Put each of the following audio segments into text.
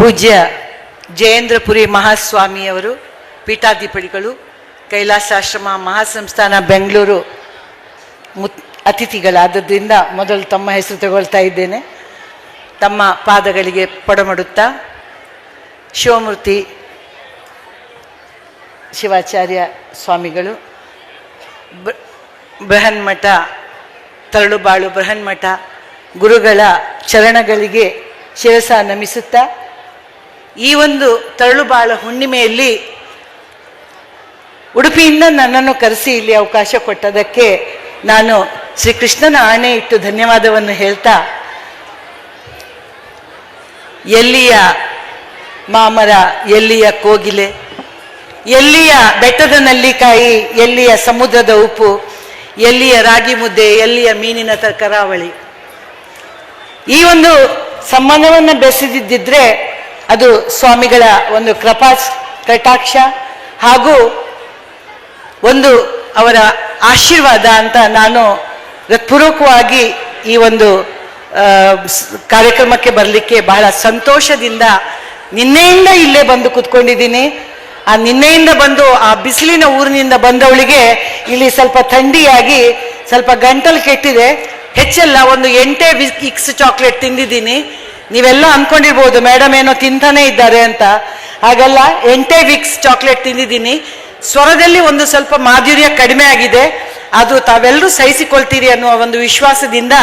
ಪೂಜ್ಯ ಜಯೇಂದ್ರಪುರಿ ಮಹಾಸ್ವಾಮಿಯವರು ಪೀಠಾಧಿಪತಿಗಳು, ಕೈಲಾಸಾಶ್ರಮ ಮಹಾಸಂಸ್ಥಾನ ಬೆಂಗಳೂರು ಅತಿಥಿಗಳಾದದ್ರಿಂದ ಮೊದಲು ತಮ್ಮ ಹೆಸರು ತಗೊಳ್ತಾ ಇದ್ದೇನೆ. ತಮ್ಮ ಪಾದಗಳಿಗೆ ಪಡಮಡುತ್ತಾ ಶಿವಮೂರ್ತಿ ಶಿವಾಚಾರ್ಯ ಸ್ವಾಮಿಗಳು, ಬೃಹನ್ಮಠ ತರಳುಬಾಳು ಬೃಹನ್ಮಠ ಗುರುಗಳ ಚರಣಗಳಿಗೆ ಶಿರಸ ನಮಿಸುತ್ತಾ, ಈ ಒಂದು ತರಳುಬಾಳ ಹುಣ್ಣಿಮೆಯಲ್ಲಿ ಉಡುಪಿಯಿಂದ ನನ್ನನ್ನು ಕರೆಸಿ ಇಲ್ಲಿ ಅವಕಾಶ ಕೊಟ್ಟದಕ್ಕೆ ನಾನು ಶ್ರೀಕೃಷ್ಣನ ಆಣೆ ಇಟ್ಟು ಧನ್ಯವಾದವನ್ನು ಹೇಳ್ತಾ, ಎಲ್ಲಿಯ ಮಾಮರ, ಎಲ್ಲಿಯ ಕೋಗಿಲೆ, ಎಲ್ಲಿಯ ಬೆಟ್ಟದ ನಲ್ಲಿಕಾಯಿ, ಎಲ್ಲಿಯ ಸಮುದ್ರದ ಉಪ್ಪು, ಎಲ್ಲಿಯ ರಾಗಿ ಮುದ್ದೆ, ಎಲ್ಲಿಯ ಮೀನಿನ ಕರಾವಳಿ. ಈ ಒಂದು ಸಂಬಂಧವನ್ನು ಬೆಸೆದಿದ್ದರೆ ಅದು ಸ್ವಾಮಿಗಳ ಒಂದು ಕಟಾಕ್ಷ ಹಾಗೂ ಒಂದು ಅವರ ಆಶೀರ್ವಾದ ಅಂತ ನಾನು ಹೃತ್ಪೂರ್ವಕವಾಗಿ ಈ ಒಂದು ಕಾರ್ಯಕ್ರಮಕ್ಕೆ ಬರಲಿಕ್ಕೆ ಬಹಳ ಸಂತೋಷದಿಂದ ನಿನ್ನೆಯಿಂದ ಇಲ್ಲೇ ಬಂದು ಕೂತ್ಕೊಂಡಿದ್ದೀನಿ. ಆ ನಿನ್ನೆಯಿಂದ ಬಂದು ಆ ಬಿಸಿಲಿನ ಊರಿನಿಂದ ಬಂದವಳಿಗೆ ಇಲ್ಲಿ ಸ್ವಲ್ಪ ಥಂಡಿಯಾಗಿ ಸ್ವಲ್ಪ ಗಂಟಲು ಕೆಟ್ಟಿದೆ. ಹೆಚ್ಚಲ್ಲ, ಒಂದು 8 ವಿಕ್ಸ್ ಚಾಕ್ಲೇಟ್ ತಿಂದಿದ್ದೀನಿ. ನೀವೆಲ್ಲ ಅಂದ್ಕೊಂಡಿರ್ಬೋದು ಮೇಡಮ್ ಏನೋ ತಿಂತಾನೆ ಇದ್ದಾರೆ ಅಂತ. ಹಾಗಲ್ಲ, 8 ವಿಕ್ಸ್ ಚಾಕ್ಲೇಟ್ ತಿಂದಿದ್ದೀನಿ. ಸ್ವರದಲ್ಲಿ ಒಂದು ಸ್ವಲ್ಪ ಮಾಧುರ್ಯ ಕಡಿಮೆ ಆಗಿದೆ. ಅದು ತಾವೆಲ್ಲರೂ ಸಹಿಸಿಕೊಳ್ತೀರಿ ಅನ್ನುವ ಒಂದು ವಿಶ್ವಾಸದಿಂದ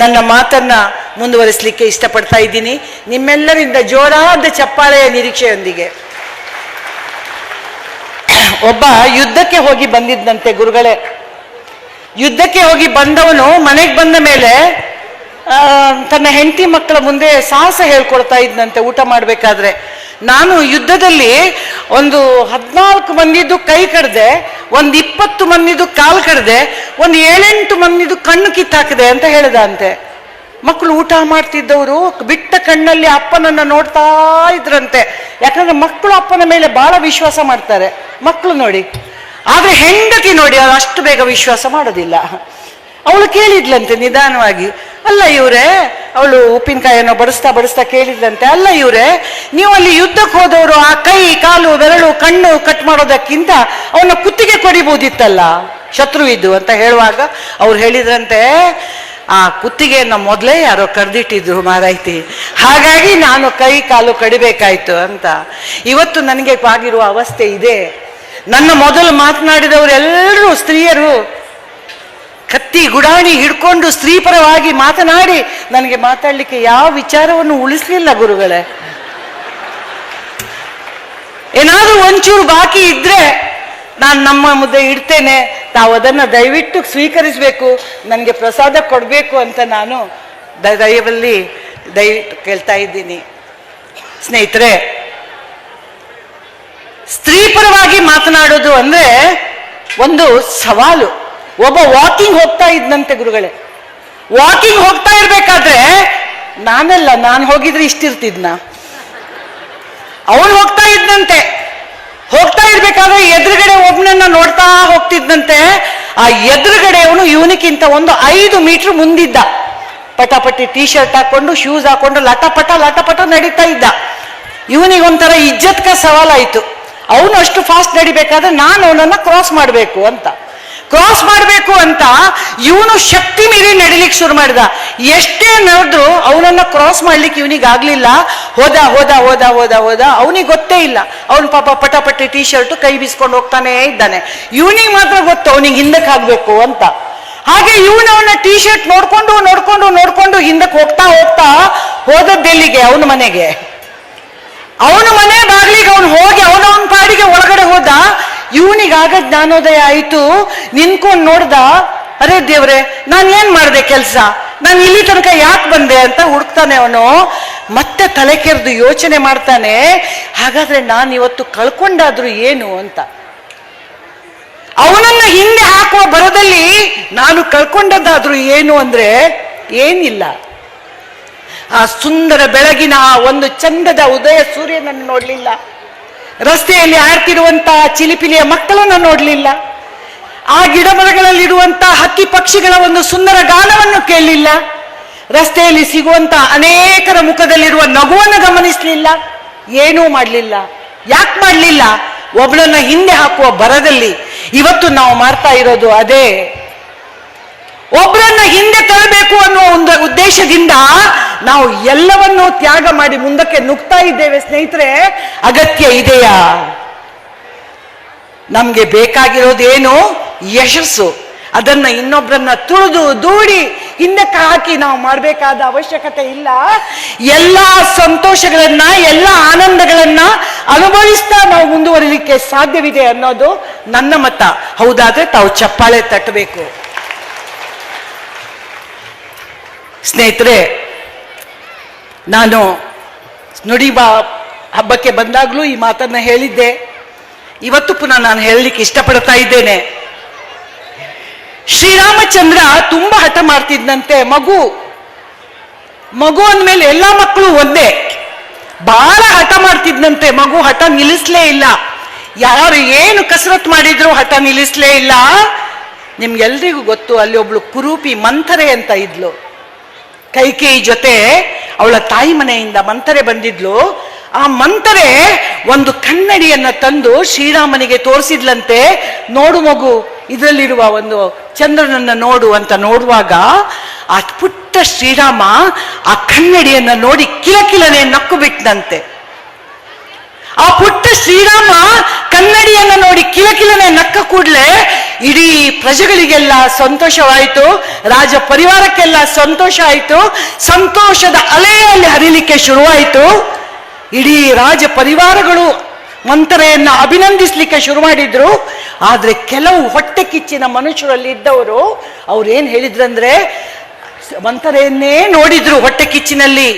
ನನ್ನ ಮಾತನ್ನ ಮುಂದುವರಿಸಲಿಕ್ಕೆ ಇಷ್ಟಪಡ್ತಾ ಇದ್ದೀನಿ. ನಿಮ್ಮೆಲ್ಲರಿಂದ ಜೋರಾದ ಚಪ್ಪಾಳೆಯ ನಿರೀಕ್ಷೆಯೊಂದಿಗೆ. ಒಬ್ಬ ಯುದ್ಧಕ್ಕೆ ಹೋಗಿ ಬಂದಿದ್ದಂತೆ ಗುರುಗಳೇ. ಯುದ್ಧಕ್ಕೆ ಹೋಗಿ ಬಂದವನು ಮನೆಗೆ ಬಂದ ಮೇಲೆ ತನ್ನ ಹೆಂಡತಿ ಮಕ್ಕಳ ಮುಂದೆ ಸಾಹಸ ಹೇಳ್ಕೊಡ್ತಾ ಇದ್ದಂತೆ. ಊಟ ಮಾಡಬೇಕಾದ್ರೆ, ನಾನು ಯುದ್ಧದಲ್ಲಿ ಒಂದು 14 ಮಂದಿದು ಕೈ ಕಡ್ದೆ, ಒಂದು 20 ಮಂದಿದು ಕಾಲು ಕಡ್ದೆ, ಒಂದು 7-8 ಮಂದಿದು ಕಣ್ಣು ಕಿತ್ತಾಕದೆ ಅಂತ ಹೇಳ್ದ ಅಂತೆ. ಮಕ್ಕಳು ಊಟ ಮಾಡ್ತಿದ್ದವರು ಬಿಟ್ಟ ಕಣ್ಣಲ್ಲಿ ಅಪ್ಪನನ್ನ ನೋಡ್ತಾ ಇದ್ರಂತೆ. ಯಾಕಂದ್ರೆ ಮಕ್ಕಳು ಅಪ್ಪನ ಮೇಲೆ ಬಹಳ ವಿಶ್ವಾಸ ಮಾಡ್ತಾರೆ, ಮಕ್ಕಳು ನೋಡಿ. ಆದ್ರೆ ಹೆಂಡತಿ ನೋಡಿ ಅವಳು ಅಷ್ಟು ಬೇಗ ವಿಶ್ವಾಸ ಮಾಡೋದಿಲ್ಲ. ಅವಳು ಕೇಳಿದ್ಲಂತೆ ನಿಧಾನವಾಗಿ, ಅಲ್ಲ ಇವ್ರೆ, ಅವಳು ಉಪ್ಪಿನಕಾಯಿಯನ್ನು ಬಡಿಸ್ತಾ ಕೇಳಿದ್ಲಂತೆ, ಅಲ್ಲ ಇವ್ರೆ, ನೀವು ಅಲ್ಲಿ ಯುದ್ಧಕ್ಕೆ ಹೋದವರು ಆ ಕೈ ಕಾಲು ಬೆರಳು ಕಣ್ಣು ಕಟ್ ಮಾಡೋದಕ್ಕಿಂತ ಅವನ ಕುತ್ತಿಗೆ ಕೊಡಿಬಹುದಿತ್ತಲ್ಲ ಶತ್ರುವಿದ್ದು ಅಂತ ಹೇಳುವಾಗ ಅವ್ರು ಹೇಳಿದ್ರಂತೆ, ಆ ಕುತ್ತಿಗೆಯನ್ನು ಮೊದಲೇ ಯಾರೋ ಕರೆದಿಟ್ಟಿದ್ರು ಮಾರಾಯ್ತಿ, ಹಾಗಾಗಿ ನಾನು ಕೈ ಕಾಲು ಕಡಿಬೇಕಾಯ್ತು ಅಂತ. ಇವತ್ತು ನನಗೆ ಆಗಿರುವ ಅವಸ್ಥೆ ಇದೆ. ನನ್ನ ಮೊದಲು ಮಾತನಾಡಿದವರೆಲ್ಲರೂ ಸ್ತ್ರೀಯರು ಕತ್ತಿ ಗುಡಾಣಿ ಹಿಡ್ಕೊಂಡು ಸ್ತ್ರೀಪರವಾಗಿ ಮಾತನಾಡಿ ನನಗೆ ಮಾತಾಡ್ಲಿಕ್ಕೆ ಯಾವ ವಿಚಾರವನ್ನು ಉಳಿಸ್ಲಿಲ್ಲ ಗುರುಗಳೇ. ಏನಾದ್ರೂ ಒಂಚೂರು ಬಾಕಿ ಇದ್ರೆ ನಾನು ನಮ್ಮ ಮುದ್ದೆ ಇಡ್ತೇನೆ, ತಾವು ಅದನ್ನು ದಯವಿಟ್ಟು ಸ್ವೀಕರಿಸಬೇಕು, ನನಗೆ ಪ್ರಸಾದ ಕೊಡಬೇಕು ಅಂತ ನಾನು ದಯವಿಟ್ಟು ಕೇಳ್ತಾ ಇದ್ದೀನಿ. ಸ್ನೇಹಿತರೆ, ಸ್ತ್ರೀಪರವಾಗಿ ಮಾತನಾಡೋದು ಅಂದ್ರೆ ಒಂದು ಸವಾಲು. ಒಬ್ಬ ವಾಕಿಂಗ್ ಹೋಗ್ತಾ ಇದ್ದಂತೆ ಗುರುಗಳೇ. ವಾಕಿಂಗ್ ಹೋಗ್ತಾ ಇರ್ಬೇಕಾದ್ರೆ ನಾನು ಹೋಗಿದ್ರೆ ಇಷ್ಟಿರ್ತಿದ್ನ, ಅವನು ಹೋಗ್ತಾ ಇದ್ದಂತೆ. ಹೋಗ್ತಾ ಇರ್ಬೇಕಾದ್ರೆ ಎದುರುಗಡೆ ಒಬ್ಬನನ್ನ ನೋಡ್ತಾ ಹೋಗ್ತಿದ್ದಂತೆ. ಆ ಎದುರುಗಡೆ ಅವನು ಇವನಿಗಿಂತ ಒಂದು 5 ಮೀಟರ್ ಮುಂದಿದ್ದ. ಪಟಾಪಟಿ ಟೀ ಶರ್ಟ್ ಹಾಕೊಂಡು ಶೂಸ್ ಹಾಕೊಂಡು ಲಟಪಟ ನಡೀತಾ ಇದ್ದ. ಇವನಿಗೊಂಥರ ಇಜ್ಜತ್ಕ ಸವಾಲಾಯ್ತು. ಅವನು ಅಷ್ಟು ಫಾಸ್ಟ್ ನಡಿಬೇಕಾದ್ರೆ ನಾನು ಅವನನ್ನ ಕ್ರಾಸ್ ಮಾಡಬೇಕು ಅಂತ ಇವನು ಶಕ್ತಿ ಮೀರಿ ನಡಿಲಿಕ್ಕೆ ಶುರು ಮಾಡಿದ. ಎಷ್ಟೇ ನಡೆದ್ರು ಅವನನ್ನ ಕ್ರಾಸ್ ಮಾಡ್ಲಿಕ್ಕೆ ಇವನಿಗೆ ಆಗ್ಲಿಲ್ಲ. ಹೋದ ಅವನಿಗೆ ಗೊತ್ತೇ ಇಲ್ಲ. ಅವನು ಪಾಪ ಪಟಾಪಟ್ಟಿ ಟೀ ಶರ್ಟ್ ಕೈ ಬೀಸ್ಕೊಂಡು ಹೋಗ್ತಾನೆ ಇದ್ದಾನೆ. ಇವನಿಗೆ ಮಾತ್ರ ಗೊತ್ತು ಅವನಿಗೆ ಹಿಂದಕ್ಕೆ ಆಗ್ಬೇಕು ಅಂತ. ಹಾಗೆ ಅವನ ಟೀ ಶರ್ಟ್ ನೋಡ್ಕೊಂಡು ಹಿಂದಕ್ಕೆ ಹೋಗ್ತಾ ಹೋದದ್ದೆಲ್ಲಿಗೆ? ಅವನ ಮನೆಗೆ. ಅವನ ಮನೆ ಬಾಗ್ಲಿಗೆ ಅವನು ಹೋಗಿ ಅವನವನ ಪಾಡಿಗೆ ಒಳಗಡೆ ಹೋದ. ಇವನಿಗಾಗ ಜ್ಞಾನೋದಯ ಆಯಿತು. ನಿಂತ್ಕೊಂಡು ನೋಡ್ದ, ಅರೇ ದೇವ್ರೆ, ನಾನು ಏನ್ ಮಾಡಿದೆ ಕೆಲಸ, ನಾನು ಇಲ್ಲಿ ತನಕ ಯಾಕೆ ಬಂದೆ ಅಂತ ಹುಡುಕ್ತಾನೆ ಅವನು. ಮತ್ತೆ ತಲೆ ಕೆರೆದು ಯೋಚನೆ ಮಾಡ್ತಾನೆ, ಹಾಗಾದ್ರೆ ನಾನು ಇವತ್ತು ಕಳ್ಕೊಂಡಾದ್ರು ಏನು ಅಂತ. ಅವನನ್ನ ಹಿಂದೆ ಹಾಕುವ ಬರದಲ್ಲಿ ನಾನು ಕಳ್ಕೊಂಡದ್ದಾದ್ರೂ ಏನು ಅಂದ್ರೆ ಏನಿಲ್ಲ. ಆ ಸುಂದರ ಬೆಳಗಿನ ಆ ಒಂದು ಚಂದದ ಉದಯ ಸೂರ್ಯನನ್ನು ನೋಡ್ಲಿಲ್ಲ. ರಸ್ತೆಯಲ್ಲಿ ಆಡ್ತಿರುವಂತಹ ಚಿಲಿಪಿಲಿಯ ಮಕ್ಕಳನ್ನು ನೋಡ್ಲಿಲ್ಲ. ಆ ಗಿಡ ಮರಗಳಲ್ಲಿರುವಂತಹ ಹಕ್ಕಿ ಪಕ್ಷಿಗಳ ಒಂದು ಸುಂದರ ಗಾನವನ್ನು ಕೇಳಲಿಲ್ಲ. ರಸ್ತೆಯಲ್ಲಿ ಸಿಗುವಂತ ಅನೇಕರ ಮುಖದಲ್ಲಿರುವ ನಗುವನ್ನು ಗಮನಿಸಲಿಲ್ಲ. ಏನೂ ಮಾಡಲಿಲ್ಲ. ಯಾಕೆ ಮಾಡಲಿಲ್ಲ? ಒಬ್ಬಳನ್ನ ಹಿಂದೆ ಹಾಕುವ ಬರದಲ್ಲಿ ಇವತ್ತು ನಾವು ಮಾಡ್ತಾ ಇರೋದು ಅದೇ. ಒಬ್ಬರನ್ನ ಹಿಂದೆ ತರಬೇಕು ಅನ್ನುವ ಒಂದು ಉದ್ದೇಶದಿಂದ ನಾವು ಎಲ್ಲವನ್ನೂ ತ್ಯಾಗ ಮಾಡಿ ಮುಂದಕ್ಕೆ ನುಗ್ತಾ ಇದ್ದೇವೆ. ಸ್ನೇಹಿತರೆ, ಅಗತ್ಯ ಇದೆಯಾ? ನಮ್ಗೆ ಬೇಕಾಗಿರೋದೇನು? ಯಶಸ್ಸು. ಅದನ್ನ ಇನ್ನೊಬ್ಬರನ್ನ ತುಳಿದು ದೂಡಿ ಹಿಂದಕ್ಕೆ ಹಾಕಿ ನಾವು ಮಾಡಬೇಕಾದ ಅವಶ್ಯಕತೆ ಇಲ್ಲ. ಎಲ್ಲ ಸಂತೋಷಗಳನ್ನ, ಎಲ್ಲ ಆನಂದಗಳನ್ನ ಅನುಭವಿಸ್ತಾ ನಾವು ಮುಂದುವರಿಲಿಕ್ಕೆ ಸಾಧ್ಯವಿದೆ ಅನ್ನೋದು ನನ್ನ ಮತ. ಹೌದಾದ್ರೆ ತಾವು ಚಪ್ಪಾಳೆ ತಟ್ಟಬೇಕು. ಸ್ನೇಹಿತರೆ, ನಾನು ನುಡಿ ಹಬ್ಬಕ್ಕೆ ಬಂದಾಗಲೂ ಈ ಮಾತನ್ನ ಹೇಳಿದ್ದೆ. ಇವತ್ತು ಪುನಃ ನಾನು ಹೇಳಲಿಕ್ಕೆ ಇಷ್ಟಪಡ್ತಾ ಇದ್ದೇನೆ. ಶ್ರೀರಾಮಚಂದ್ರ ತುಂಬಾ ಹಠ ಮಾಡ್ತಿದ್ದಂತೆ. ಮಗು ಅಂದ್ಮೇಲೆ ಎಲ್ಲಾ ಮಕ್ಕಳು ಒಂದೇ. ಬಹಳ ಹಠ ಮಾಡ್ತಿದ್ದಂತೆ. ಮಗು ಹಠ ನಿಲ್ಲಿಸ್ಲೇ ಇಲ್ಲ. ಯಾರು ಏನು ಕಸರತ್ ಮಾಡಿದ್ರು ಹಠ ನಿಲ್ಲಿಸ್ಲೇ ಇಲ್ಲ. ನಿಮ್ಗೆಲ್ರಿಗೂ ಗೊತ್ತು, ಅಲ್ಲಿ ಒಬ್ಳು ಕುರೂಪಿ ಮಂಥರೆ ಅಂತ ಇದ್ಲು. ಕೈಕೇಯಿ ಜೊತೆ ಅವಳ ತಾಯಿ ಮನೆಯಿಂದ ಮಂಥರೆ ಬಂದಿದ್ಲು. ಆ ಮಂಥರೆ ಒಂದು ಕನ್ನಡಿಯನ್ನ ತಂದು ಶ್ರೀರಾಮನಿಗೆ ತೋರಿಸಿದ್ಲಂತೆ. ನೋಡು ಮಗು, ಇದರಲ್ಲಿರುವ ಒಂದು ಚಂದ್ರನನ್ನ ನೋಡು ಅಂತ ನೋಡುವಾಗ ಆ ಪುಟ್ಟ ಶ್ರೀರಾಮ ಆ ಕನ್ನಡಿಯನ್ನ ನೋಡಿ ಕಿಲಕಿಲನೆ ನಕ್ಕು ಬಿಟ್ಟಂತೆ. ಆ ಪುಟ್ಟ ಶ್ರೀರಾಮ ಕನ್ನಡಿಯನ್ನ ನೋಡಿ ಕಿಲಕಿಲನೆ ನಕ್ಕ ಕೂಡ್ಲೆ ಇಡೀ ಪ್ರಜೆಗಳಿಗೆಲ್ಲ ಸಂತೋಷವಾಯಿತು, ರಾಜ ಪರಿವಾರಕ್ಕೆಲ್ಲ ಸಂತೋಷ ಆಯಿತು. ಸಂತೋಷದ ಅಲೆಯಲ್ಲಿ ಹರಿಲಿಕ್ಕೆ ಶುರುವಾಯಿತು. ಇಡೀ ರಾಜ ಪರಿವಾರಗಳು ಮಂಥರೆಯನ್ನ ಅಭಿನಂದಿಸ್ಲಿಕ್ಕೆ ಶುರು ಮಾಡಿದ್ರು. ಆದ್ರೆ ಕೆಲವು ಹೊಟ್ಟೆ ಕಿಚ್ಚಿನ ಮನುಷ್ಯರಲ್ಲಿ ಇದ್ದವರು ಅವ್ರೇನ್ ಹೇಳಿದ್ರಂದ್ರೆ, ಮಂಥರೆಯನ್ನೇ ನೋಡಿದ್ರು ಹೊಟ್ಟೆ ಕಿಚ್ಚಿನಲ್ಲಿ.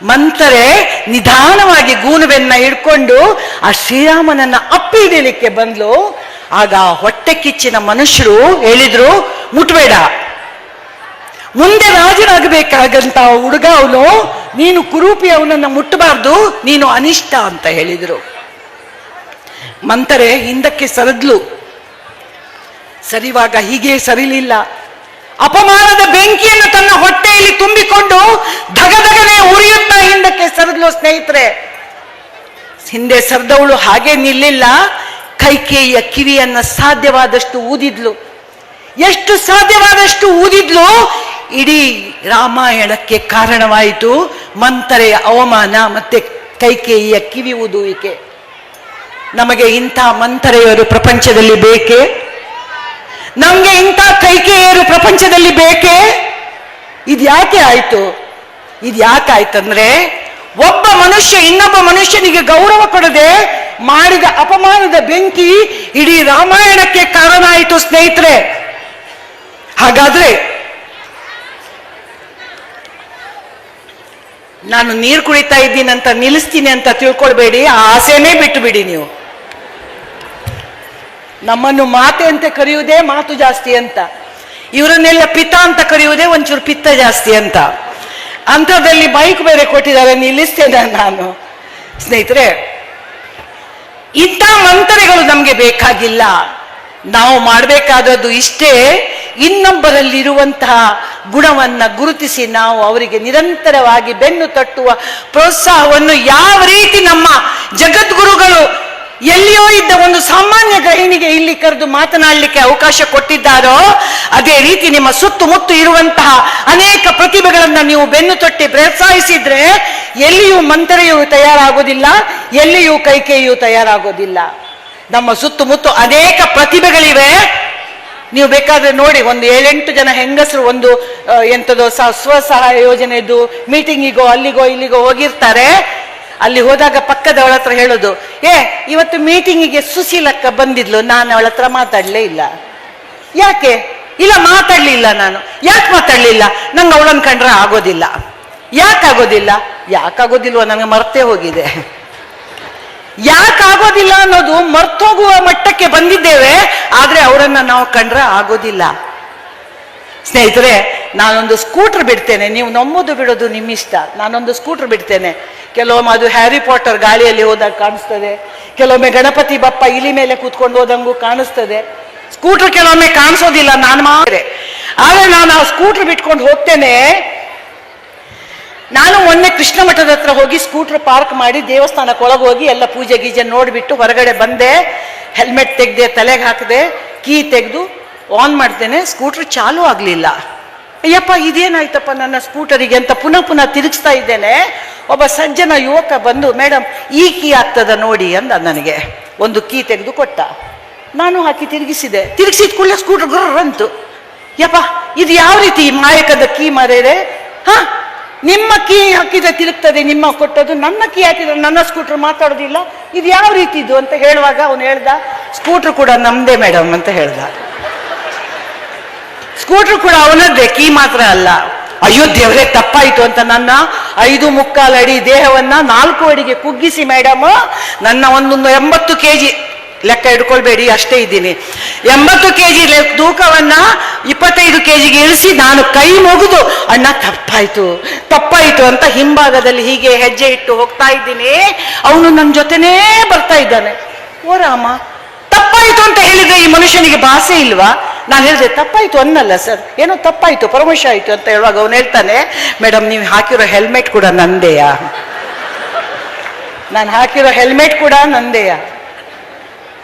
ಮಂಥರೆ ನಿಧಾನವಾಗಿ ಗೂನುವೆನ್ನ ಹಿಡ್ಕೊಂಡು ಆ ಶ್ರೀರಾಮನನ್ನ ಅಪ್ಪಿ ಹಿಡಿಯಲಿಕ್ಕೆ ಬಂದ್ಲು. ಆಗ ಹೊಟ್ಟೆ ಕಿಚ್ಚಿನ ಮನುಷ್ಯರು ಹೇಳಿದ್ರು, ಮುಟ್ಬೇಡ, ಮುಂದೆ ರಾಜನಾಗಬೇಕಾಗಂತ ಹುಡುಗ ಅವನು, ನೀನು ಕುರೂಪಿ, ಅವನನ್ನ ಮುಟ್ಟಬಾರ್ದು, ನೀನು ಅನಿಷ್ಟ ಅಂತ ಹೇಳಿದ್ರು. ಮಂಥರೆ ಹಿಂದಕ್ಕೆ ಸರಿದ್ಲು. ಸರಿವಾಗ ಹೀಗೆ ಸರಿಲಿಲ್ಲ. ಅಪಮಾನದ ಬೆಂಕಿಯನ್ನು ತನ್ನ ಹೊಟ್ಟೆಯಲ್ಲಿ ತುಂಬಿಕೊಂಡು ಧಗಧಗನೆ ಉರಿಯುತ್ತಾ ಹಿಂದಕ್ಕೆ ಸರಿದ್ಲು. ಸ್ನೇಹಿತರೆ, ಹಿಂದೆ ಸರಿದವಳು ಹಾಗೆ ನಿಲ್ಲಿಲ್ಲ. ಕೈಕೇಯಿಯ ಕಿವಿಯನ್ನ ಸಾಧ್ಯವಾದಷ್ಟು ಊದಿದ್ಲು. ಎಷ್ಟು ಸಾಧ್ಯವಾದಷ್ಟು ಊದಿದ್ಲು, ಇಡೀ ರಾಮಾಯಣಕ್ಕೆ ಕಾರಣವಾಯಿತು. ಮಂಥರೆಯ ಅವಮಾನ ಮತ್ತೆ ಕೈಕೇಯಿಯ ಕಿವಿ ಊದುವಿಕೆ. ನಮಗೆ ಇಂಥ ಮಂಥರೆಯರು ಪ್ರಪಂಚದಲ್ಲಿ ಬೇಕೇ? ನಮ್ಗೆ ಇಂಥ ಕೈಕೇಯಿಯರು ಪ್ರಪಂಚದಲ್ಲಿ ಬೇಕೇ? ಇದ್ಯಾಕೆ ಆಯ್ತು? ಇದ್ಯಾಕಾಯ್ತಂದ್ರೆ, ಒಬ್ಬ ಮನುಷ್ಯ ಇನ್ನೊಬ್ಬ ಮನುಷ್ಯನಿಗೆ ಗೌರವ ಕೊಡದೆ ಮಾಡಿದ ಅಪಮಾನದ ಬೆಂಕಿ ಇಡೀ ರಾಮಾಯಣಕ್ಕೆ ಕಾರಣ ಆಯಿತು. ಸ್ನೇಹಿತರೆ, ಹಾಗಾದ್ರೆ ನಾನು ನೀರು ಕುಡಿತಾ ಇದ್ದೀನಿ ಅಂತ ನಿಲ್ಲಿಸ್ತೀನಿ ಅಂತ ತಿಳ್ಕೊಳ್ಬೇಡಿ. ಆ ಆಸೆನೇ ಬಿಟ್ಟು ಬಿಡಿ. ನೀವು ನಮ್ಮನ್ನು ಮಾತೆ ಅಂತ ಕರೆಯುವುದೇ ಮಾತು ಜಾಸ್ತಿ ಅಂತ, ಇವರನ್ನೆಲ್ಲ ಪಿತ ಅಂತ ಕರೆಯುವುದೇ ಒಂಚೂರು ಪಿತ್ತ ಜಾಸ್ತಿ ಅಂತ. ಅಂಥದ್ರಲ್ಲಿ ಬೈಕ್ ಬೇರೆ ಕೊಟ್ಟಿದ್ದಾರೆ, ನಿಲ್ಲಿಸ್ತೇನೆ ನಾನು. ಸ್ನೇಹಿತರೆ, ಇಂಥ ಮಂಥರೆಗಳು ನಮ್ಗೆ ಬೇಕಾಗಿಲ್ಲ. ನಾವು ಮಾಡಬೇಕಾದದ್ದು ಇಷ್ಟೇ, ಇನ್ನೊಬ್ಬರಲ್ಲಿರುವಂತಹ ಗುಣವನ್ನ ಗುರುತಿಸಿ ನಾವು ಅವರಿಗೆ ನಿರಂತರವಾಗಿ ಬೆನ್ನು ತಟ್ಟುವ ಪ್ರೋತ್ಸಾಹವನ್ನು ಯಾವ ರೀತಿ ನಮ್ಮ ಜಗದ್ಗುರುಗಳು ಎಲ್ಲಿಯೋ ಇದ್ದ ಒಂದು ಸಾಮಾನ್ಯ ಗೃಹಿಣಿಗೆ ಇಲ್ಲಿ ಕರೆದು ಮಾತನಾಡಲಿಕ್ಕೆ ಅವಕಾಶ ಕೊಟ್ಟಿದ್ದಾರೋ, ಅದೇ ರೀತಿ ನಿಮ್ಮ ಸುತ್ತಮುತ್ತ ಇರುವಂತಹ ಅನೇಕ ಪ್ರತಿಭೆಗಳನ್ನ ನೀವು ಬೆನ್ನು ತಟ್ಟಿ ಪ್ರೋತ್ಸಾಹಿಸಿದ್ರೆ ಎಲ್ಲಿಯೂ ಮಂಥರೆಯೂ ತಯಾರಾಗೋದಿಲ್ಲ, ಎಲ್ಲಿಯೂ ಕೈಕೇಯಿಯೂ ತಯಾರಾಗೋದಿಲ್ಲ. ನಮ್ಮ ಸುತ್ತಮುತ್ತ ಅನೇಕ ಪ್ರತಿಭೆಗಳಿವೆ. ನೀವು ಬೇಕಾದ್ರೆ ನೋಡಿ, ಒಂದು 7-8 ಜನ ಹೆಂಗಸರು ಒಂದು ಎಂಥದೋ ಸ್ವಸಹಾಯ ಯೋಜನೆದು ಮೀಟಿಂಗಿಗೋ ಅಲ್ಲಿಗೋ ಇಲ್ಲಿಗೋ ಹೋಗಿರ್ತಾರೆ. ಅಲ್ಲಿ ಹೋದಾಗ ಪಕ್ಕದವಳ ಹತ್ರ ಹೇಳೋದು, ಇವತ್ತು ಮೀಟಿಂಗಿಗೆ ಸುಶೀಲಕ್ಕ ಬಂದಿದ್ಲು, ನಾನು ಅವಳ ಹತ್ರ ಮಾತಾಡ್ಲೇ ಇಲ್ಲ. ಯಾಕೆ? ಇಲ್ಲ, ಮಾತಾಡ್ಲಿಲ್ಲ. ನಾನು ಯಾಕೆ ಮಾತಾಡ್ಲಿಲ್ಲ? ನಂಗೆ ಅವಳನ್ನ ಕಂಡ್ರೆ ಆಗೋದಿಲ್ಲ. ಯಾಕಾಗೋದಿಲ್ಲ? ಯಾಕಾಗೋದಿಲ್ವ, ನನಗೆ ಮರ್ತೇ ಹೋಗಿದೆ. ಯಾಕಾಗೋದಿಲ್ಲ ಅನ್ನೋದು ಮರ್ತೋಗುವ ಮಟ್ಟಕ್ಕೆ ಬಂದಿದ್ದೇವೆ. ಆದ್ರೆ ಅವರನ್ನ ನಾವು ಕಂಡ್ರೆ ಆಗೋದಿಲ್ಲ. ಸ್ನೇಹಿತರೆ, ನಾನೊಂದು ಸ್ಕೂಟರ್ ಬಿಡ್ತೇನೆ, ನೀವು ನಂಬೋದು ಬಿಡೋದು ನಿಮ್ಮಿಷ್ಟ. ನಾನೊಂದು ಸ್ಕೂಟರ್ ಬಿಡ್ತೇನೆ. ಕೆಲವೊಮ್ಮೆ ಅದು ಹ್ಯಾರಿ ಪಾಟರ್ ಗಾಳಿಯಲ್ಲಿ ಹೋದಾಗ ಕಾಣಿಸ್ತದೆ, ಕೆಲವೊಮ್ಮೆ ಗಣಪತಿ ಬಪ್ಪ ಇಲಿ ಮೇಲೆ ಕೂತ್ಕೊಂಡು ಹೋದಂಗೂ ಕಾಣಿಸ್ತದೆ. ಸ್ಕೂಟರ್ ಕೆಲವೊಮ್ಮೆ ಕಾಣಿಸೋದಿಲ್ಲ, ನಾನು ಆದ್ರೆ ನಾನು ಆ ಸ್ಕೂಟರ್ ಬಿಟ್ಕೊಂಡು ಹೋಗ್ತೇನೆ. ನಾನು ಮೊನ್ನೆ ಕೃಷ್ಣ ಮಠದ ಹತ್ರ ಹೋಗಿ ಸ್ಕೂಟರ್ ಪಾರ್ಕ್ ಮಾಡಿ ದೇವಸ್ಥಾನಕ್ಕೆ ಒಳಗೆ ಹೋಗಿ ಎಲ್ಲ ಪೂಜೆ ಗೀಜೆ ನೋಡಿಬಿಟ್ಟು ಹೊರಗಡೆ ಬಂದೆ. ಹೆಲ್ಮೆಟ್ ತೆಗೆದೆ, ತಲೆಗೆ ಹಾಕಿದೆ, ಕೀ ತೆಗೆದು ಆನ್ ಮಾಡ್ತೇನೆ. ಸ್ಕೂಟರ್ ಚಾಲೂ ಆಗಲಿಲ್ಲ. ಅಯ್ಯಪ್ಪ ಇದೇನಾಯ್ತಪ್ಪ ನನ್ನ ಸ್ಕೂಟರಿಗೆ ಅಂತ ಪುನಃ ಪುನಃ ತಿರುಗಿಸ್ತಾ ಇದ್ದೇನೆ. ಒಬ್ಬ ಸಜ್ಜನ ಯುವಕ ಬಂದು, ಮೇಡಮ್ ಈ ಕೀ ಆಗ್ತದ ನೋಡಿ ಅಂದ. ನನಗೆ ಒಂದು ಕೀ ತೆಗೆದು ಕೊಟ್ಟ. ನಾನು ಹಾಕಿ ತಿರುಗಿಸಿದ ಕೂಡಲೇ ಸ್ಕೂಟರ್ ಗುರ್ರಂತು. ಯಪ್ಪ ಇದು ಯಾವ ರೀತಿ ಮಾಯಕದ ಕೀ ಮಾರೇರೆ? ಹಾ, ನಿಮ್ಮ ಕೀ ಹಾಕಿದ್ರೆ ತಿರುಗ್ತದೆ, ನಿಮ್ಮ ಕೊಟ್ಟದ್ದು. ನನ್ನ ಕೀ ಹಾಕಿದ್ರೆ ನನ್ನ ಸ್ಕೂಟರ್ ಮಾತಾಡೋದಿಲ್ಲ, ಇದು ಯಾವ ರೀತಿ ಇದು ಅಂತ ಹೇಳುವಾಗ ಅವನು ಹೇಳ್ದ, ಸ್ಕೂಟರ್ ಕೂಡ ನಮ್ದೇ ಮೇಡಮ್ ಅಂತ ಹೇಳ್ದ. ಸ್ಕೂಟರ್ ಕೂಡ ಅವನದ್ದೇ, ಕೀ ಮಾತ್ರ ಅಲ್ಲ. ಅಯ್ಯೋ ದೇವರೇ, ತಪ್ಪಾಯಿತು ಅಂತ ನನ್ನ 5.25 ಅಡಿ ದೇಹವನ್ನ 4 ಅಡಿಗೆ ಕುಗ್ಗಿಸಿ ಮೇಡಮ್ ನನ್ನ ಒಂದು 80 kg ಲೆಕ್ಕ ಇಟ್ಕೊಳ್ಬೇಡಿ, ಅಷ್ಟೇ ಇದ್ದೀನಿ, 80 kg ತೂಕವನ್ನ 25 kgಗೆ ಇಳಿಸಿ ನಾನು ಕೈ ಮುಗಿದು, ಅಣ್ಣ ತಪ್ಪಾಯ್ತು ಅಂತ ಹಿಂಭಾಗದಲ್ಲಿ ಹೀಗೆ ಹೆಜ್ಜೆ ಇಟ್ಟು ಹೋಗ್ತಾ ಇದ್ದೀನಿ. ಅವನು ನನ್ನ ಜೊತೆನೇ ಬರ್ತಾ ಇದ್ದಾನೆ. ಓ ರಾಮ, ತಪ್ಪಾಯ್ತು ಅಂತ ಹೇಳಿದ್ರೆ ಈ ಮನುಷ್ಯನಿಗೆ ಭಾಷೆ ಇಲ್ವಾ? ನಾನು ಹೇಳಿದೆ ತಪ್ಪಾಯ್ತು ಅನ್ನಲ್ಲ ಸರ್, ಏನೋ ತಪ್ಪಾಯ್ತು, ಪರಮಶ ಆಯ್ತು ಅಂತ ಹೇಳುವಾಗ ಅವನು ಹೇಳ್ತಾನೆ, ಮೇಡಮ್ ನೀವು ಹಾಕಿರೋ ಹೆಲ್ಮೆಟ್ ಕೂಡ ನಂದೇಯಾ? ನಾನು ಹಾಕಿರೋ ಹೆಲ್ಮೆಟ್ ಕೂಡ ನಂದೇಯಾ?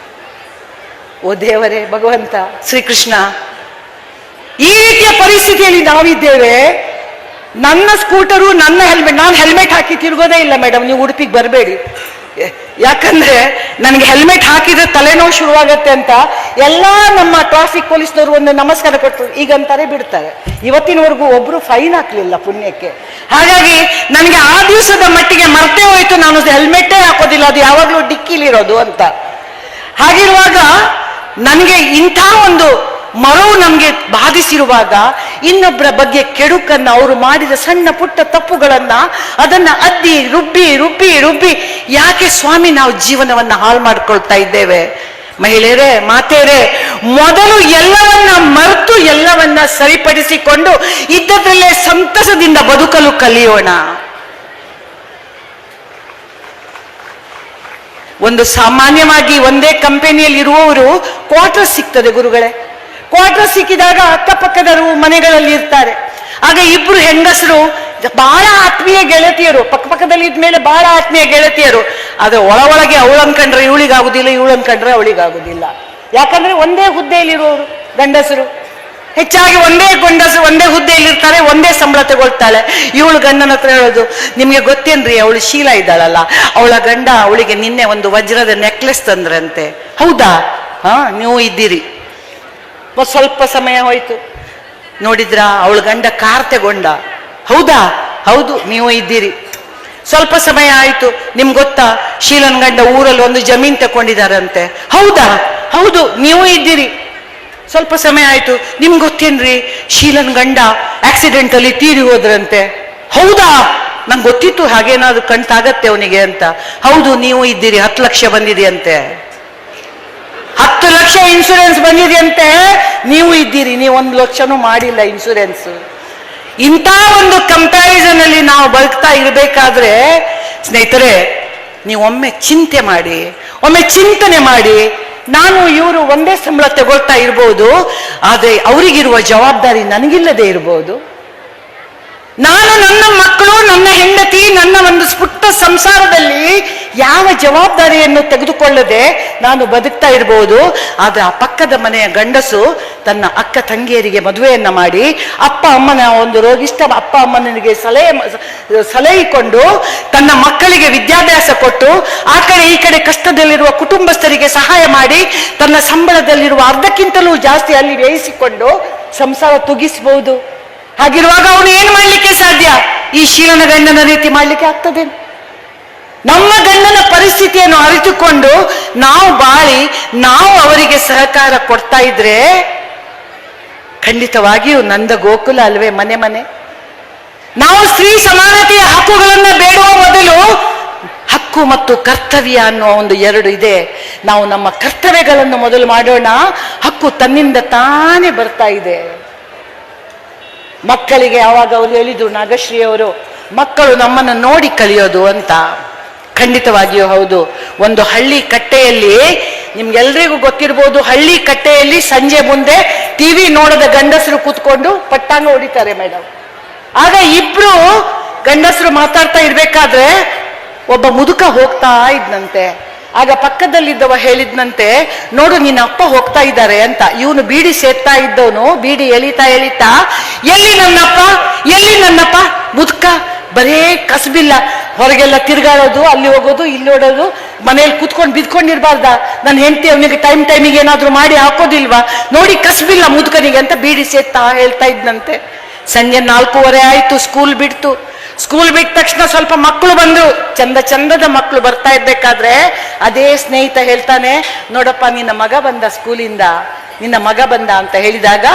ಓ ದೇವರೇ, ಭಗವಂತ ಶ್ರೀಕೃಷ್ಣ, ಈ ರೀತಿಯ ಪರಿಸ್ಥಿತಿಯಲ್ಲಿ ನಾವಿದ್ದೇವೆ. ನನ್ನ ಸ್ಕೂಟರು, ನನ್ನ ಹೆಲ್ಮೆಟ್, ನಾನು ಹೆಲ್ಮೆಟ್ ಹಾಕಿ ತಿರುಗೋದೇ ಇಲ್ಲ ಮೇಡಮ್, ನೀವು ಉಡುಪಿಗೆ ಬರಬೇಡಿ. ಯಾಕಂದ್ರೆ ನನಗೆ ಹೆಲ್ಮೆಟ್ ಹಾಕಿದ್ರೆ ತಲೆನೋವು ಶುರುವಾಗತ್ತೆ ಅಂತ ಎಲ್ಲ ನಮ್ಮ ಟ್ರಾಫಿಕ್ ಪೊಲೀಸ್ನವರು ಒಂದು ನಮಸ್ಕಾರ ಕೊಟ್ಟರು, ಈಗಂತಾರೆ ಬಿಡ್ತಾರೆ. ಇವತ್ತಿನವರೆಗೂ ಒಬ್ರು ಫೈನ್ ಹಾಕ್ಲಿಲ್ಲ ಪುಣ್ಯಕ್ಕೆ. ಹಾಗಾಗಿ ನನಗೆ ಆ ದಿವಸದ ಮಟ್ಟಿಗೆ ಮರ್ತೇ ಹೋಯ್ತು, ನಾನು ಹೆಲ್ಮೆಟ್ಟೇ ಹಾಕೋದಿಲ್ಲ, ಅದು ಯಾವಾಗಲೂ ಡಿಕ್ಕಿಲಿರೋದು ಅಂತ. ಹಾಗಿರುವಾಗ ನನಗೆ ಇಂಥ ಒಂದು ಮರವು ನಮಗೆ ಬಾಧಿಸಿರುವಾಗ ಇನ್ನೊಬ್ಬರ ಬಗ್ಗೆ ಕೆಡುಕನ್ನ, ಅವರು ಮಾಡಿದ ಸಣ್ಣ ಪುಟ್ಟ ತಪ್ಪುಗಳನ್ನ ಅದನ್ನ ಅದ್ದಿ ರುಬ್ಬಿ ರುಬ್ಬಿ ರುಬ್ಬಿ ಯಾಕೆ ಸ್ವಾಮಿ ನಾವು ಜೀವನವನ್ನ ಹಾಳು ಮಾಡ್ಕೊಳ್ತಾ ಇದ್ದೇವೆ? ಮಹಿಳೆಯರೇ, ಮಾತೆಯರೇ, ಮೊದಲು ಎಲ್ಲವನ್ನ ಮರೆತು ಎಲ್ಲವನ್ನ ಸರಿಪಡಿಸಿಕೊಂಡು ಇದ್ದದ್ರಲ್ಲೇ ಸಂತಸದಿಂದ ಬದುಕಲು ಕಲಿಯೋಣ. ಒಂದು ಸಾಮಾನ್ಯವಾಗಿ ಒಂದೇ ಕಂಪನಿಯಲ್ಲಿ ಇರುವವರು ಕ್ವಾರ್ಟರ್ಸ್ ಸಿಗ್ತದೆ ಗುರುಗಳೇ. ಕ್ವಾರ್ಟರ್ಸ್ ಸಿಕ್ಕಿದಾಗ ಅಕ್ಕಪಕ್ಕದ ಮನೆಗಳಲ್ಲಿ ಇರ್ತಾರೆ. ಆಗ ಇಬ್ರು ಹೆಂಗಸರು ಬಹಳ ಆತ್ಮೀಯ ಗೆಳತಿಯರು, ಪಕ್ಕಪಕ್ಕದಲ್ಲಿ ಇದ್ಮೇಲೆ ಬಹಳ ಆತ್ಮೀಯ ಗೆಳತಿಯರು. ಆದ್ರೆ ಒಳಗೆ ಅವಳನ್ಕಂಡ್ರೆ ಇವಳಿಗಾಗುದಿಲ್ಲ, ಇವಳನ್ಕಂಡ್ರೆ ಅವಳಿಗಾಗುದಿಲ್ಲ. ಯಾಕಂದ್ರೆ ಒಂದೇ ಹುದ್ದೆಯಲ್ಲಿರುವವರು ಗಂಡಸರು, ಹೆಚ್ಚಾಗಿ ಒಂದೇ ಹುದ್ದೆಯಲ್ಲಿರ್ತಾರೆ, ಒಂದೇ ಸಂಬಳ ತಗೊಳ್ತಾಳೆ. ಇವಳು ಗಂಡನ ಹತ್ರ ಹೇಳೋದು, ನಿಮ್ಗೆ ಗೊತ್ತೇನ್ರಿ ಅವಳು ಶೀಲಾ ಇದ್ದಾಳಲ್ಲ, ಅವಳ ಗಂಡ ಅವಳಿಗೆ ನಿನ್ನೆ ಒಂದು ವಜ್ರದ ನೆಕ್ಲೆಸ್ ತಂದ್ರಂತೆ. ಹೌದಾ? ಹಾ, ನೀವು ಇದ್ದೀರಿ. ಸ್ವಲ್ಪ ಸಮಯ ಹೋಯ್ತು, ನೋಡಿದ್ರ ಅವಳ ಗಂಡ ಕಾರ್ ತಗೊಂಡ. ಹೌದಾ? ಹೌದು, ನೀವು ಇದ್ದೀರಿ. ಸ್ವಲ್ಪ ಸಮಯ ಆಯ್ತು, ನಿಮ್ಗೆ ಗೊತ್ತಾ ಶೀಲನ್ ಗಂಡ ಊರಲ್ಲಿ ಒಂದು ಜಮೀನ್ ತಕೊಂಡಿದಾರಂತೆ. ಹೌದಾ? ಹೌದು, ನೀವು ಇದ್ದೀರಿ. ಸ್ವಲ್ಪ ಸಮಯ ಆಯ್ತು, ನಿಮ್ಗೆ ಗೊತ್ತೇನ್ರಿ ಶೀಲನ್ ಗಂಡ ಆಕ್ಸಿಡೆಂಟ್ ಅಲ್ಲಿ ತೀರಿ ಹೋದ್ರಂತೆ. ಹೌದಾ? ನಂಗೆ ಗೊತ್ತಿತ್ತು ಹಾಗೇನಾದ್ರು ಕಣ್ತಾಗತ್ತೆ ಅವನಿಗೆ ಅಂತ. ಹೌದು, ನೀವು ಇದ್ದೀರಿ. 10 ಲಕ್ಷ ಬಂದಿದೆಯಂತೆ. 10 ಲಕ್ಷ ಇನ್ಶೂರೆನ್ಸ್ ಬಂದಿದೆಯಂತೆ. ನೀವು ಇದ್ದೀರಿ, ನೀವು 1 ಲಕ್ಷನೂ ಮಾಡಿಲ್ಲ ಇನ್ಶೂರೆನ್ಸ್. ಇಂಥ ಒಂದು ಕಂಪ್ಯಾರಿಸನ್ ಅಲ್ಲಿ ನಾವು ಬದುಕ್ತಾ ಇರಬೇಕಾದ್ರೆ ಸ್ನೇಹಿತರೆ, ನೀವು ಒಮ್ಮೆ ಚಿಂತನೆ ಮಾಡಿ, ನಾನು ಇವರು ಒಂದೇ ಸಂಬಳ ತಗೊಳ್ತಾ ಇರ್ಬೋದು, ಆದ್ರೆ ಅವರಿಗಿರುವ ಜವಾಬ್ದಾರಿ ನನಗಿಲ್ಲದೆ ಇರ್ಬೋದು. ನಾನು ನನ್ನ ಮಕ್ಕಳು, ನನ್ನ ಹೆಂಡತಿ, ನನ್ನ ಒಂದು ಪುಟ್ಟ ಸಂಸಾರದಲ್ಲಿ ಯಾವ ಜವಾಬ್ದಾರಿಯನ್ನು ತೆಗೆದುಕೊಳ್ಳದೆ ನಾನು ಬದುಕ್ತಾ ಇರಬಹುದು. ಆದ್ರೆ ಆ ಪಕ್ಕದ ಮನೆಯ ಗಂಡಸು ತನ್ನ ಅಕ್ಕ ತಂಗಿಯರಿಗೆ ಮದುವೆಯನ್ನ ಮಾಡಿ, ಅಪ್ಪ ಅಮ್ಮನ ಒಂದು ರೋಗಿಷ್ಠ ಅಪ್ಪ ಅಮ್ಮನಿಗೆ ಸಲಹಿಕೊಂಡು ತನ್ನ ಮಕ್ಕಳಿಗೆ ವಿದ್ಯಾಭ್ಯಾಸ ಕೊಟ್ಟು, ಆ ಕಡೆ ಈ ಕಡೆ ಕಷ್ಟದಲ್ಲಿರುವ ಕುಟುಂಬಸ್ಥರಿಗೆ ಸಹಾಯ ಮಾಡಿ, ತನ್ನ ಸಂಬಳದಲ್ಲಿರುವ ಅರ್ಧಕ್ಕಿಂತಲೂ ಜಾಸ್ತಿ ಅಲ್ಲಿ ವ್ಯಯಿಸಿಕೊಂಡು ಸಂಸಾರ ತುಗಿಸಬಹುದು. ಹಾಗಿರುವಾಗ ಅವನು ಏನು ಮಾಡ್ಲಿಕ್ಕೆ ಸಾಧ್ಯ? ಈ ಶೀಲನ ಗಂಡನ ರೀತಿ ಮಾಡ್ಲಿಕ್ಕೆ ಆಗ್ತದೆ? ನಮ್ಮ ಗಂಡನ ಪರಿಸ್ಥಿತಿಯನ್ನು ಅರಿತುಕೊಂಡು ನಾವು ಬಾಳಿ, ನಾವು ಅವರಿಗೆ ಸಹಕಾರ ಕೊಡ್ತಾ ಇದ್ರೆ ಖಂಡಿತವಾಗಿಯೂ ನಂದ ಗೋಕುಲ ಅಲ್ವೇ ಮನೆ. ನಾವು ಸ್ತ್ರೀ ಸಮಾನತೆಯ ಹಕ್ಕುಗಳನ್ನ ಬೇಡುವ ಮೊದಲು ಹಕ್ಕು ಮತ್ತು ಕರ್ತವ್ಯ ಅನ್ನುವ ಒಂದು 2 ಇದೆ. ನಾವು ನಮ್ಮ ಕರ್ತವ್ಯಗಳನ್ನು ಮೊದಲು ಮಾಡೋಣ. ಹಕ್ಕು ತನ್ನಿಂದ ತಾನೇ ಬರ್ತಾ ಇದೆ. ಮಕ್ಕಳಿಗೆ ಆವಾಗ ಅವರು ಹೇಳಿದ್ರು, ನಾಗಶ್ರೀ ಅವರು, ಮಕ್ಕಳು ನಮ್ಮನ್ನು ನೋಡಿ ಕಲಿಯೋದು ಅಂತ. ಖಂಡಿತವಾಗಿಯೂ ಹೌದು. ಒಂದು ಹಳ್ಳಿ ಕಟ್ಟೆಯಲ್ಲಿ, ನಿಮ್ಗೆಲ್ರಿಗೂ ಗೊತ್ತಿರ್ಬೋದು, ಹಳ್ಳಿ ಕಟ್ಟೆಯಲ್ಲಿ ಸಂಜೆ ಮುಂದೆ ಟಿವಿ ನೋಡದ ಗಂಡಸರು ಕೂತ್ಕೊಂಡು ಪಟ್ಟಾಂಗ ಹೊಡಿತಾರೆ ಮೇಡಮ್. ಆಗ ಇಬ್ರು ಗಂಡಸರು ಮಾತಾಡ್ತಾ ಇರ್ಬೇಕಾದ್ರೆ ಒಬ್ಬ ಮುದುಕ ಹೋಗ್ತಾ ಇದ್ನಂತೆ. ಆಗ ಪಕ್ಕದಲ್ಲಿದ್ದವ ಹೇಳಿದ್ನಂತೆ, ನೋಡು ನಿನ್ನ ಅಪ್ಪ ಹೋಗ್ತಾ ಇದ್ದಾರೆ ಅಂತ. ಇವನು ಬೀಡಿ ಸೇರ್ತಾ ಇದ್ದವನು ಬೀಡಿ ಎಳಿತಾ ಎಲ್ಲಿ ನನ್ನಪ್ಪ ಮುದುಕ ಬರೇ ಕಸಬಿಲ್ಲ, ಹೊರಗೆಲ್ಲ ತಿರ್ಗಾಡೋದು, ಅಲ್ಲಿ ಹೋಗೋದು, ಇಲ್ಲಿ ಓಡೋದು, ಮನೇಲಿ ಕೂತ್ಕೊಂಡು ಬಿದ್ಕೊಂಡಿರ್ಬಾರ್ದ, ನನ್ನ ಹೆಂಡತಿ ಅವನಿಗೆ ಟೈಮಿಗೆ ಏನಾದ್ರು ಮಾಡಿ ಹಾಕೋದಿಲ್ವಾ, ನೋಡಿ ಕಸಬಿಲ್ಲ ಮುದುಕನಿಗೆ ಅಂತ ಬೀಡಿ ಸೇರ್ತಾ ಹೇಳ್ತಾ ಇದ್ನಂತೆ. ಸಂಜೆ 4:15 ಆಯ್ತು, ಸ್ಕೂಲ್ ಬಿಟ್ಟ ತಕ್ಷಣ ಸ್ವಲ್ಪ ಮಕ್ಕಳು ಬಂದ್ರು, ಚಂದದ ಮಕ್ಕಳು ಬರ್ತಾ ಇರ್ಬೇಕಾದ್ರೆ ಅದೇ ಸ್ನೇಹಿತ ಹೇಳ್ತಾನೆ, ನೋಡಪ್ಪ ನಿನ್ನ ಮಗ ಬಂದ ಸ್ಕೂಲಿಂದ, ನಿನ್ನ ಮಗ ಬಂದ ಅಂತ ಹೇಳಿದಾಗ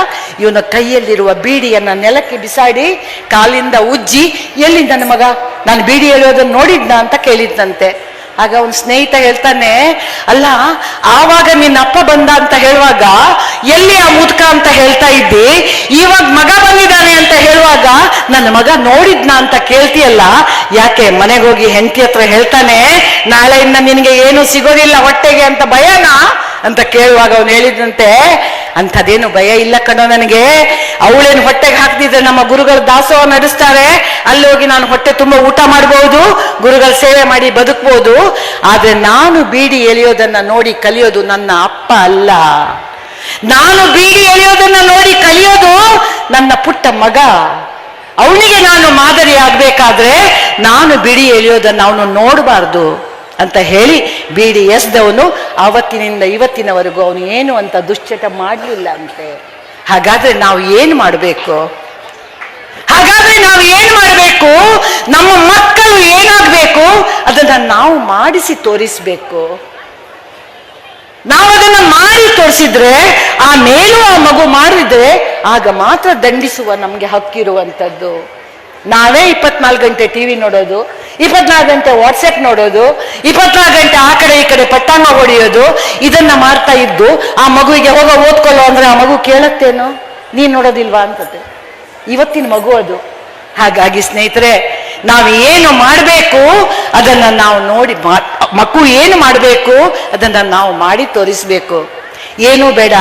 ಇವನ ಕೈಯಲ್ಲಿರುವ ಬೀಡಿಯನ್ನ ನೆಲಕ್ಕೆ ಬಿಸಾಡಿ ಕಾಲಿಂದ ಉಜ್ಜಿ, ಎಲ್ಲಿ ನನ್ನ ಮಗ, ನಾನು ಬೀಡಿ ಎಳೆಯೋದನ್ನು ನೋಡಿದ್ನ ಅಂತ ಕೇಳಿದ್ನಂತೆ. ಆಗ ಅವನ ಸ್ನೇಹಿತ ಹೇಳ್ತಾನೆ, ಅಲ್ಲ ಆವಾಗ ನಿನ್ನ ಅಪ್ಪ ಬಂದ ಅಂತ ಹೇಳುವಾಗ ಎಲ್ಲಿ ಆ ಮುದುಕ ಅಂತ ಹೇಳ್ತಾ ಇದ್ದಿ, ಇವಾಗ ಮಗ ಬಂದಿದ್ದಾನೆ ಅಂತ ಹೇಳುವಾಗ ನನ್ನ ಮಗ ನೋಡಿದ್ನ ಅಂತ ಕೇಳ್ತೀಯಲ್ಲ, ಯಾಕೆ ಮನೆಗೆ ಹೋಗಿ ಹೆಂಡತಿ ಹತ್ರ ಹೇಳ್ತಾನೆ, ನಾಳೆಯಿಂದ ನಿನಗೆ ಏನು ಸಿಗೋದಿಲ್ಲ ಹೊಟ್ಟೆಗೆ ಅಂತ ಭಯನಾ ಅಂತ ಕೇಳುವಾಗ ಅವನು ಹೇಳಿದಂತೆ, ಅಂಥದ್ದೇನು ಭಯ ಇಲ್ಲ ಕಣೋ ನನಗೆ, ಅವಳೇನು ಹೊಟ್ಟೆಗೆ ಹಾಕ್ತಿದ್ರೆ ನಮ್ಮ ಗುರುಗಳು ದಾಸೋಹ ನಡೆಸ್ತಾರೆ, ಅಲ್ಲಿ ಹೋಗಿ ನಾನು ಹೊಟ್ಟೆ ತುಂಬ ಊಟ ಮಾಡಬಹುದು, ಗುರುಗಳ ಸೇವೆ ಮಾಡಿ ಬದುಕಬಹುದು. ಆದ್ರೆ ನಾನು ಬೀಡಿ ಎಳೆಯೋದನ್ನ ನೋಡಿ ಕಲಿಯೋದು ನನ್ನ ಅಪ್ಪ ಅಲ್ಲ, ನಾನು ಬೀಡಿ ಎಳೆಯೋದನ್ನ ನೋಡಿ ಕಲಿಯೋದು ನನ್ನ ಪುಟ್ಟ ಮಗ. ಅವನಿಗೆ ನಾನು ಮಾದರಿ ಆಗ್ಬೇಕಾದ್ರೆ ನಾನು ಬೀಡಿ ಎಳೆಯೋದನ್ನ ಅವನು ನೋಡಬಾರ್ದು ಅಂತ ಹೇಳಿ ಬೀಡಿ ಎಸ್ದವನು ಅವತ್ತಿನಿಂದ ಇವತ್ತಿನವರೆಗೂ ಅವನು ಏನು ಅಂತ ದುಶ್ಚಟ ಮಾಡಲಿಲ್ಲ ಅಂತೆ. ಹಾಗಾದ್ರೆ ನಾವು ಏನು ಮಾಡಬೇಕು? ನಮ್ಮ ಮಕ್ಕಳು ಏನಾಗಬೇಕು ಅದನ್ನ ನಾವು ಮಾಡಿಸಿ ತೋರಿಸ್ಬೇಕು. ನಾವು ಅದನ್ನ ಮಾಡಿ ತೋರಿಸಿದ್ರೆ ಆ ಮೇಲೂ ಆ ಮಗು ಮಾಡಿದ್ರೆ ಆಗ ಮಾತ್ರ ದಂಡಿಸುವ ನಮ್ಗೆ ಹಕ್ಕಿರುವಂಥದ್ದು. ನಾವೇ 24 ಗಂಟೆ ಟಿವಿ ನೋಡೋದು, 24 ಗಂಟೆ ವಾಟ್ಸಪ್ ನೋಡೋದು, 24 ಗಂಟೆ ಆ ಕಡೆ ಈ ಕಡೆ ಪಟ್ಟಾಂಗ ಹೊಡೆಯೋದು, ಇದನ್ನ ಮಾಡ್ತಾ ಇದ್ದು ಆ ಮಗುವಿಗೆ ಓದ್ಕೊಳ್ಳೋ ಅಂದ್ರೆ ಆ ಮಗು ಕೇಳತ್ತೇನೋ, ನೀನ್ ನೋಡೋದಿಲ್ವಾ ಅಂತದೆ ಇವತ್ತಿನ ಮಗು ಅದು. ಹಾಗಾಗಿ ಸ್ನೇಹಿತರೆ, ನಾವು ಏನು ಮಾಡಬೇಕು ಅದನ್ನ ನಾವು ನೋಡಿ, ಮಗು ಏನು ಮಾಡಬೇಕು ಅದನ್ನ ನಾವು ಮಾಡಿ ತೋರಿಸ್ಬೇಕು. ಏನೂ ಬೇಡ.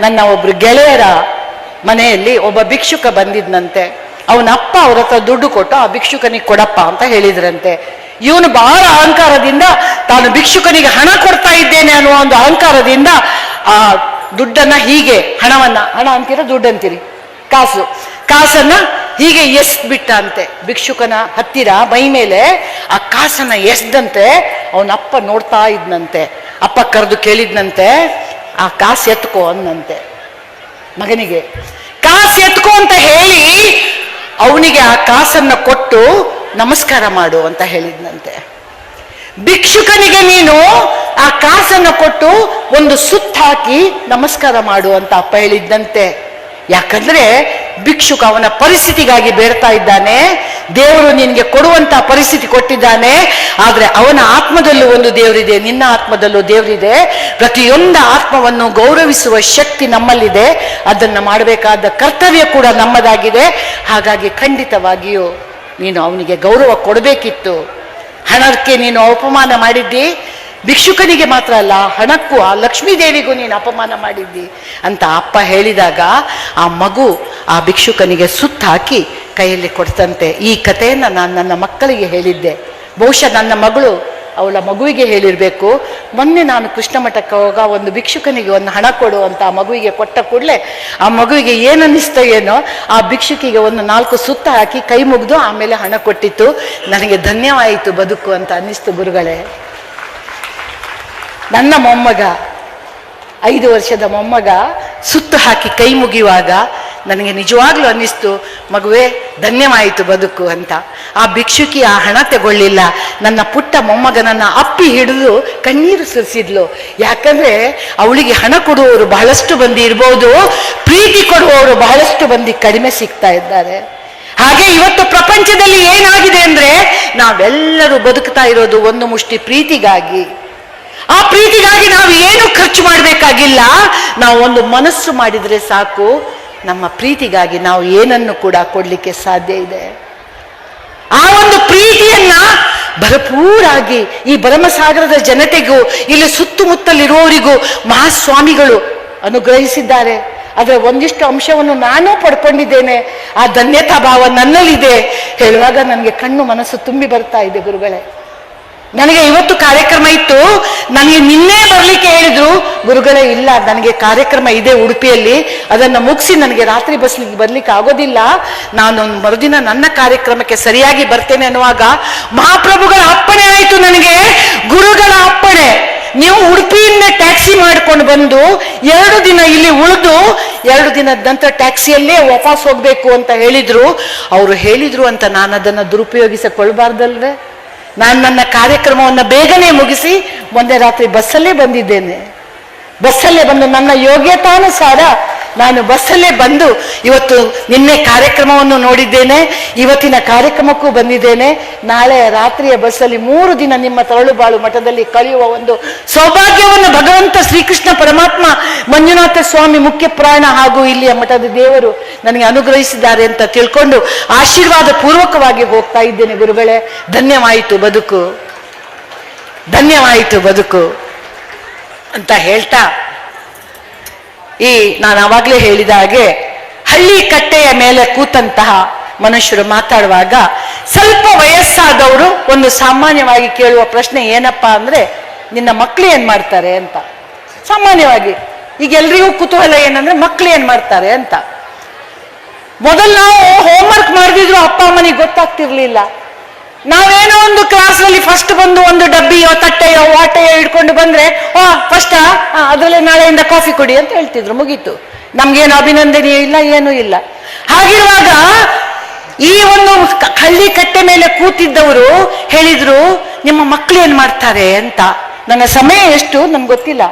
ನನ್ನ ಒಬ್ರು ಗೆಳೆಯರ ಮನೆಯಲ್ಲಿ ಒಬ್ಬ ಭಿಕ್ಷುಕ ಬಂದಿದ್ನಂತೆ. ಅವನ ಅಪ್ಪ ಅವ್ರ ಹತ್ರ ದುಡ್ಡು ಕೊಟ್ಟು ಆ ಭಿಕ್ಷುಕನಿಗೆ ಕೊಡಪ್ಪ ಅಂತ ಹೇಳಿದ್ರಂತೆ. ಇವನು ಬಹಳ ಅಹಂಕಾರದಿಂದ ತಾನು ಭಿಕ್ಷುಕನಿಗೆ ಹಣ ಕೊಡ್ತಾ ಇದ್ದೇನೆ ಅನ್ನುವ ಒಂದು ಅಹಂಕಾರದಿಂದ ಆ ದುಡ್ಡನ್ನ ಹೀಗೆ, ಹಣ ಅಂತೀರ, ದುಡ್ಡು ಅಂತೀರಿ, ಕಾಸನ್ನ ಹೀಗೆ ಬಿಟ್ಟ ಅಂತೆ ಭಿಕ್ಷುಕನ ಹತ್ತಿರ ಮೈ ಮೇಲೆ. ಆ ಕಾಸನ್ನ ಎಸ್ದಂತೆ ಅವನ ಅಪ್ಪ ನೋಡ್ತಾ ಇದ್ನಂತೆ. ಅಪ್ಪ ಕರೆದು ಕೇಳಿದ್ನಂತೆ, ಆ ಕಾಸು ಎತ್ಕೋ ಅನ್ನಂತೆ ಮಗನಿಗೆ. ಕಾಸು ಎತ್ಕೋ ಅಂತ ಹೇಳಿ ಅವನಿಗೆ ಆ ಕಾಸನ್ನ ಕೊಟ್ಟು ನಮಸ್ಕಾರ ಮಾಡು ಅಂತ ಹೇಳಿದ್ನಂತೆ. ಭಿಕ್ಷುಕನಿಗೆ ನೀನು ಆ ಕಾಸನ್ನು ಕೊಟ್ಟು ಒಂದು ಸುತ್ತ ಹಾಕಿ ನಮಸ್ಕಾರ ಮಾಡು ಅಂತ ಅಪ್ಪ ಹೇಳಿದ್ದಂತೆ. ಯಾಕಂದ್ರೆ ಭಿಕ್ಷುಕ ಅವನ ಪರಿಸ್ಥಿತಿಗಾಗಿ ಬೇಡ್ತಾ ಇದ್ದಾನೆ. ದೇವರು ನಿನ್ಗೆ ಕೊಡುವಂತ ಪರಿಸ್ಥಿತಿ ಕೊಟ್ಟಿದ್ದಾನೆ. ಆದ್ರೆ ಅವನ ಆತ್ಮದಲ್ಲೂ ಒಂದು ದೇವರಿದೆ, ನಿನ್ನ ಆತ್ಮದಲ್ಲೂ ದೇವರಿದೆ. ಪ್ರತಿಯೊಂದು ಆತ್ಮವನ್ನು ಗೌರವಿಸುವ ಶಕ್ತಿ ನಮ್ಮಲ್ಲಿದೆ. ಅದನ್ನ ಮಾಡಬೇಕಾದ ಕರ್ತವ್ಯ ಕೂಡ ನಮ್ಮದಾಗಿದೆ. ಹಾಗಾಗಿ ಖಂಡಿತವಾಗಿಯೂ ನೀನು ಅವನಿಗೆ ಗೌರವ ಕೊಡಬೇಕಿತ್ತು. ಹಣಕ್ಕೆ ನೀನು ಅಪಮಾನ ಮಾಡಿದ್ದಿ, ಭಿಕ್ಷುಕನಿಗೆ ಮಾತ್ರ ಅಲ್ಲ, ಹಣಕ್ಕೂ ಆ ಲಕ್ಷ್ಮೀ ದೇವಿಗೂ ನೀನು ಅಪಮಾನ ಮಾಡಿದ್ದಿ ಅಂತ ಅಪ್ಪ ಹೇಳಿದಾಗ ಆ ಮಗು ಆ ಭಿಕ್ಷುಕನಿಗೆ ಸುತ್ತ ಹಾಕಿ ಕೈಯಲ್ಲಿ ಕೊಡ್ತಂತೆ. ಈ ಕಥೆಯನ್ನು ನಾನು ನನ್ನ ಮಕ್ಕಳಿಗೆ ಹೇಳಿದ್ದೆ. ಬಹುಶಃ ನನ್ನ ಮಗಳು ಅವಳ ಮಗುವಿಗೆ ಹೇಳಿರ್ಬೇಕು. ಮೊನ್ನೆ ನಾನು ಕೃಷ್ಣ ಮಠಕ್ಕೆ ಹೋಗ ಒಂದು ಭಿಕ್ಷುಕನಿಗೆ ಒಂದು ಹಣ ಕೊಡು ಅಂತ ಆ ಮಗುವಿಗೆ ಕೊಟ್ಟ ಕೂಡಲೇ ಆ ಮಗುವಿಗೆ ಏನನ್ನಿಸ್ತೋ ಏನೋ, ಆ ಭಿಕ್ಷುಕಿಗೆ ಒಂದು 4 ಸುತ್ತ ಹಾಕಿ ಕೈ ಮುಗಿದು ಆಮೇಲೆ ಹಣ ಕೊಟ್ಟಿತ್ತು. ನನಗೆ ಧನ್ಯವಾಯಿತು ಬದುಕು ಅಂತ ಅನ್ನಿಸ್ತು ಗುರುಗಳೇ. ನನ್ನ ಮೊಮ್ಮಗ, 5 ವರ್ಷದ ಮೊಮ್ಮಗ ಸುತ್ತು ಹಾಕಿ ಕೈ ಮುಗಿಯುವಾಗ ನನಗೆ ನಿಜವಾಗ್ಲೂ ಅನ್ನಿಸ್ತು, ಮಗುವೆ ಧನ್ಯವಾಯಿತು ಬದುಕು ಅಂತ. ಆ ಭಿಕ್ಷುಕಿ ಆ ಹಣ ತಗೊಳ್ಳಿಲ್ಲ, ನನ್ನ ಪುಟ್ಟ ಮೊಮ್ಮಗನನ್ನ ಅಪ್ಪಿ ಹಿಡಿದು ಕಣ್ಣೀರು ಸುರಿಸಿದ್ಲು. ಯಾಕಂದ್ರೆ ಅವಳಿಗೆ ಹಣ ಕೊಡುವವರು ಬಹಳಷ್ಟು ಮಂದಿ ಇರ್ಬೋದು, ಪ್ರೀತಿ ಕೊಡುವವರು ಬಹಳಷ್ಟು ಮಂದಿ ಕಡಿಮೆ ಸಿಗ್ತಾ ಇದ್ದಾರೆ. ಹಾಗೆ ಇವತ್ತು ಪ್ರಪಂಚದಲ್ಲಿ ಏನಾಗಿದೆ ಅಂದ್ರೆ ನಾವೆಲ್ಲರೂ ಬದುಕ್ತಾ ಇರೋದು ಒಂದು ಮುಷ್ಟಿ ಪ್ರೀತಿಗಾಗಿ. ಆ ಪ್ರೀತಿಗಾಗಿ ನಾವು ಏನು ಖರ್ಚು ಮಾಡಬೇಕಾಗಿಲ್ಲ. ನಾವು ಒಂದು ಮನಸ್ಸು ಮಾಡಿದ್ರೆ ಸಾಕು, ನಮ್ಮ ಪ್ರೀತಿಗಾಗಿ ನಾವು ಏನನ್ನು ಕೂಡ ಕೊಡ್ಲಿಕ್ಕೆ ಸಾಧ್ಯ ಇದೆ. ಆ ಒಂದು ಪ್ರೀತಿಯನ್ನ ಭರಪೂರಾಗಿ ಈ ಭರಮಸಾಗರದ ಜನತೆಗೂ ಇಲ್ಲಿ ಸುತ್ತಮುತ್ತಲಿರುವವರಿಗೂ ಮಹಾಸ್ವಾಮಿಗಳು ಅನುಗ್ರಹಿಸಿದ್ದಾರೆ. ಅದರ ಒಂದಿಷ್ಟು ಅಂಶವನ್ನು ನಾನು ಪಡ್ಕೊಂಡಿದ್ದೇನೆ, ಆ ಧನ್ಯತಾ ಭಾವ ನನ್ನಲ್ಲಿದೆ ಹೇಳುವಾಗ ನನಗೆ ಕಣ್ಣು ಮನಸ್ಸು ತುಂಬಿ ಬರ್ತಾ ಇದೆ ಗುರುಗಳೇ. ನನಗೆ ಇವತ್ತು ಕಾರ್ಯಕ್ರಮ ಇತ್ತು, ನನಗೆ ನಿನ್ನೆ ಬರ್ಲಿಕ್ಕೆ ಹೇಳಿದ್ರು, ಗುರುಗಳೇ ಇಲ್ಲ ನನಗೆ ಕಾರ್ಯಕ್ರಮ ಇದೆ ಉಡುಪಿಯಲ್ಲಿ, ಅದನ್ನು ಮುಗಿಸಿ ನನಗೆ ರಾತ್ರಿ ಬರ್ಲಿಕ್ಕೆ ಆಗೋದಿಲ್ಲ, ನಾನು ಮರುದಿನ ನನ್ನ ಕಾರ್ಯಕ್ರಮಕ್ಕೆ ಸರಿಯಾಗಿ ಬರ್ತೇನೆ ಅನ್ನುವಾಗ ಮಹಾಪ್ರಭುಗಳ ಅಪ್ಪಣೆ ಆಯಿತು ನನಗೆ, ಗುರುಗಳ ಅಪ್ಪಣೆ. ನೀವು ಉಡುಪಿಯಿಂದ ಟ್ಯಾಕ್ಸಿ ಮಾಡ್ಕೊಂಡು ಬಂದು 2 ದಿನ ಇಲ್ಲಿ ಉಳಿದು 2 ದಿನದ ನಂತರ ಟ್ಯಾಕ್ಸಿಯಲ್ಲೇ ವಾಪಸ್ ಹೋಗ್ಬೇಕು ಅಂತ ಹೇಳಿದ್ರು. ಅವರು ಹೇಳಿದ್ರು ಅಂತ ನಾನು ಅದನ್ನು ದುರುಪಯೋಗಿಸಿಕೊಳ್ಬಾರ್ದಲ್ವೇ? ನಾನು ನನ್ನ ಕಾರ್ಯಕ್ರಮವನ್ನು ಬೇಗನೆ ಮುಗಿಸಿ ಮೊನ್ನೆ ರಾತ್ರಿ ಬಸ್ಸಲ್ಲೇ ಬಂದಿದ್ದೇನೆ. ಬಸ್ಸಲ್ಲೇ ಬಂದು ನನ್ನ ಯೋಗ್ಯತಾನುಸಾರ ನಾನು ಬಸ್ಸಲ್ಲೇ ಬಂದು ಇವತ್ತು ನಿನ್ನೆ ಕಾರ್ಯಕ್ರಮವನ್ನು ನೋಡಿದ್ದೇನೆ, ಇವತ್ತಿನ ಕಾರ್ಯಕ್ರಮಕ್ಕೂ ಬಂದಿದ್ದೇನೆ. ನಾಳೆ ರಾತ್ರಿಯ ಬಸ್ಸಲ್ಲಿ 3 ದಿನ ನಿಮ್ಮ ತರಳುಬಾಳು ಮಠದಲ್ಲಿ ಕಳೆಯುವ ಒಂದು ಸೌಭಾಗ್ಯವನ್ನು ಭಗವಂತ ಶ್ರೀಕೃಷ್ಣ ಪರಮಾತ್ಮ, ಮಂಜುನಾಥ ಸ್ವಾಮಿ ಮುಖ್ಯ ಪ್ರಾಣ ಹಾಗೂ ಇಲ್ಲಿಯ ಮಠದ ದೇವರು ನನಗೆ ಅನುಗ್ರಹಿಸಿದ್ದಾರೆ ಅಂತ ತಿಳ್ಕೊಂಡು ಆಶೀರ್ವಾದ ಪೂರ್ವಕವಾಗಿ ಹೋಗ್ತಾ ಇದ್ದೇನೆ ಗುರುಗಳೇ. ಧನ್ಯವಾಯಿತು ಬದುಕು, ಧನ್ಯವಾಯಿತು ಬದುಕು ಅಂತ ಹೇಳ್ತಾ, ಈ ನಾನು ಆವಾಗಲೇ ಹೇಳಿದ ಹಾಗೆ ಹಳ್ಳಿ ಕಟ್ಟೆಯ ಮೇಲೆ ಕೂತಂತಹ ಮನುಷ್ಯರು ಮಾತಾಡುವಾಗ ಸ್ವಲ್ಪ ವಯಸ್ಸಾದವರು ಒಂದು ಸಾಮಾನ್ಯವಾಗಿ ಕೇಳುವ ಪ್ರಶ್ನೆ ಏನಪ್ಪಾ ಅಂದ್ರೆ, ನಿನ್ನ ಮಕ್ಕಳು ಏನ್ ಮಾಡ್ತಾರೆ ಅಂತ. ಸಾಮಾನ್ಯವಾಗಿ ಈಗ ಎಲ್ರಿಗೂ ಕುತೂಹಲ ಏನಂದ್ರೆ ಮಕ್ಕಳು ಏನ್ ಮಾಡ್ತಾರೆ ಅಂತ. ಮೊದಲು ನಾವು ಹೋಮ್ವರ್ಕ್ ಮಾಡಿದ್ರು ಅಪ್ಪ ಅಮ್ಮನಿಗೆ ಗೊತ್ತಾಗ್ತಿರ್ಲಿಲ್ಲ. ನಾವೇನೋ ಒಂದು ಕ್ಲಾಸ್ನಲ್ಲಿ ಫಸ್ಟ್ ಬಂದು ಒಂದು ಡಬ್ಬಿಯೋ ತಟ್ಟೆಯೋ ವಾಟೆಯೋ ಹಿಡ್ಕೊಂಡು ಬಂದ್ರೆ ಫಸ್ಟ್ ಅದರಲ್ಲೇ ನಾಳೆಯಿಂದ ಕಾಫಿ ಕುಡಿ ಅಂತ ಹೇಳ್ತಿದ್ರು, ಮುಗೀತು. ನಮ್ಗೇನು ಅಭಿನಂದನೆ ಇಲ್ಲ, ಏನೂ ಇಲ್ಲ. ಹಾಗಿರುವಾಗ ಈ ಒಂದು ಹಳ್ಳಿ ಕಟ್ಟೆ ಮೇಲೆ ಕೂತಿದ್ದವರು ಹೇಳಿದ್ರು, ನಿಮ್ಮ ಮಕ್ಕಳು ಏನ್ ಮಾಡ್ತಾರೆ ಅಂತ. ನನ್ನ ಸಮಯ ಎಷ್ಟು ನನ್ಗೆ ಗೊತ್ತಿಲ್ಲ,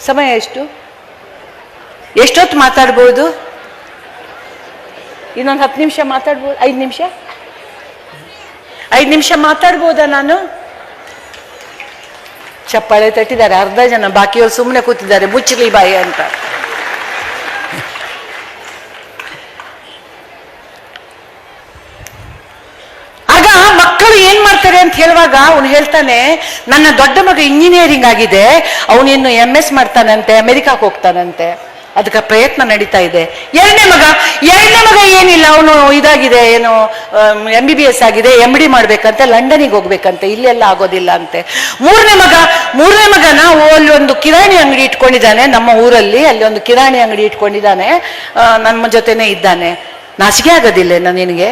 ಸಮಯ ಎಷ್ಟೊತ್ತು ಮಾತಾಡ್ಬೋದು? ಇನ್ನೊಂದು 10 ನಿಮಿಷ ಮಾತಾಡ್ಬೋದು, 5 ನಿಮಿಷ ಮಾತಾಡ್ಬೋದಾ ನಾನು? ಚಪ್ಪಾಳೆ ತಟ್ಟಿದ್ದಾರೆ, ಅರ್ಧ ಜನ, ಬಾಕಿಯವರು ಸುಮ್ಮನೆ ಕೂತಿದ್ದಾರೆ ಮುಚ್ಚಲಿ ಬಾಯಿ ಅಂತ. ಆಗ ಮಕ್ಕಳು ಏನ್ ಮಾಡ್ತಾರೆ ಅಂತ ಹೇಳುವಾಗ ಅವನು ಹೇಳ್ತಾನೆ, ನನ್ನ ದೊಡ್ಡ ಮಗ ಇಂಜಿನಿಯರಿಂಗ್ ಆಗಿದೆ, ಅವನಿನ್ನು MS ಮಾಡ್ತಾನಂತೆ, ಅಮೆರಿಕಾಕ್ಕೆ ಹೋಗ್ತಾನಂತೆ, ಅದಕ್ಕೆ ಪ್ರಯತ್ನ ನಡೀತಾ ಇದೆ. ಎರಡನೇ ಮಗ ಏನಿಲ್ಲ, ಅವನು ಇದಾಗಿದೆ, ಏನು MBBS ಆಗಿದೆ, MD ಮಾಡ್ಬೇಕಂತೆ, ಲಂಡನಿಗೆ ಹೋಗ್ಬೇಕಂತೆ, ಇಲ್ಲೆಲ್ಲ ಆಗೋದಿಲ್ಲ ಅಂತೆ. ಮೂರನೇ ಮಗನ ಅಲ್ಲಿ ಒಂದು ಕಿರಾಣಿ ಅಂಗಡಿ ಇಟ್ಕೊಂಡಿದ್ದಾನೆ, ನಮ್ಮ ಊರಲ್ಲಿ ಅಲ್ಲಿ ಒಂದು ಕಿರಾಣಿ ಅಂಗಡಿ ಇಟ್ಕೊಂಡಿದ್ದಾನೆ, ನಮ್ಮ ಜೊತೆನೆ ಇದ್ದಾನೆ. ನಾಚಿಕೆ ಆಗೋದಿಲ್ಲ ನಿನಗೆ?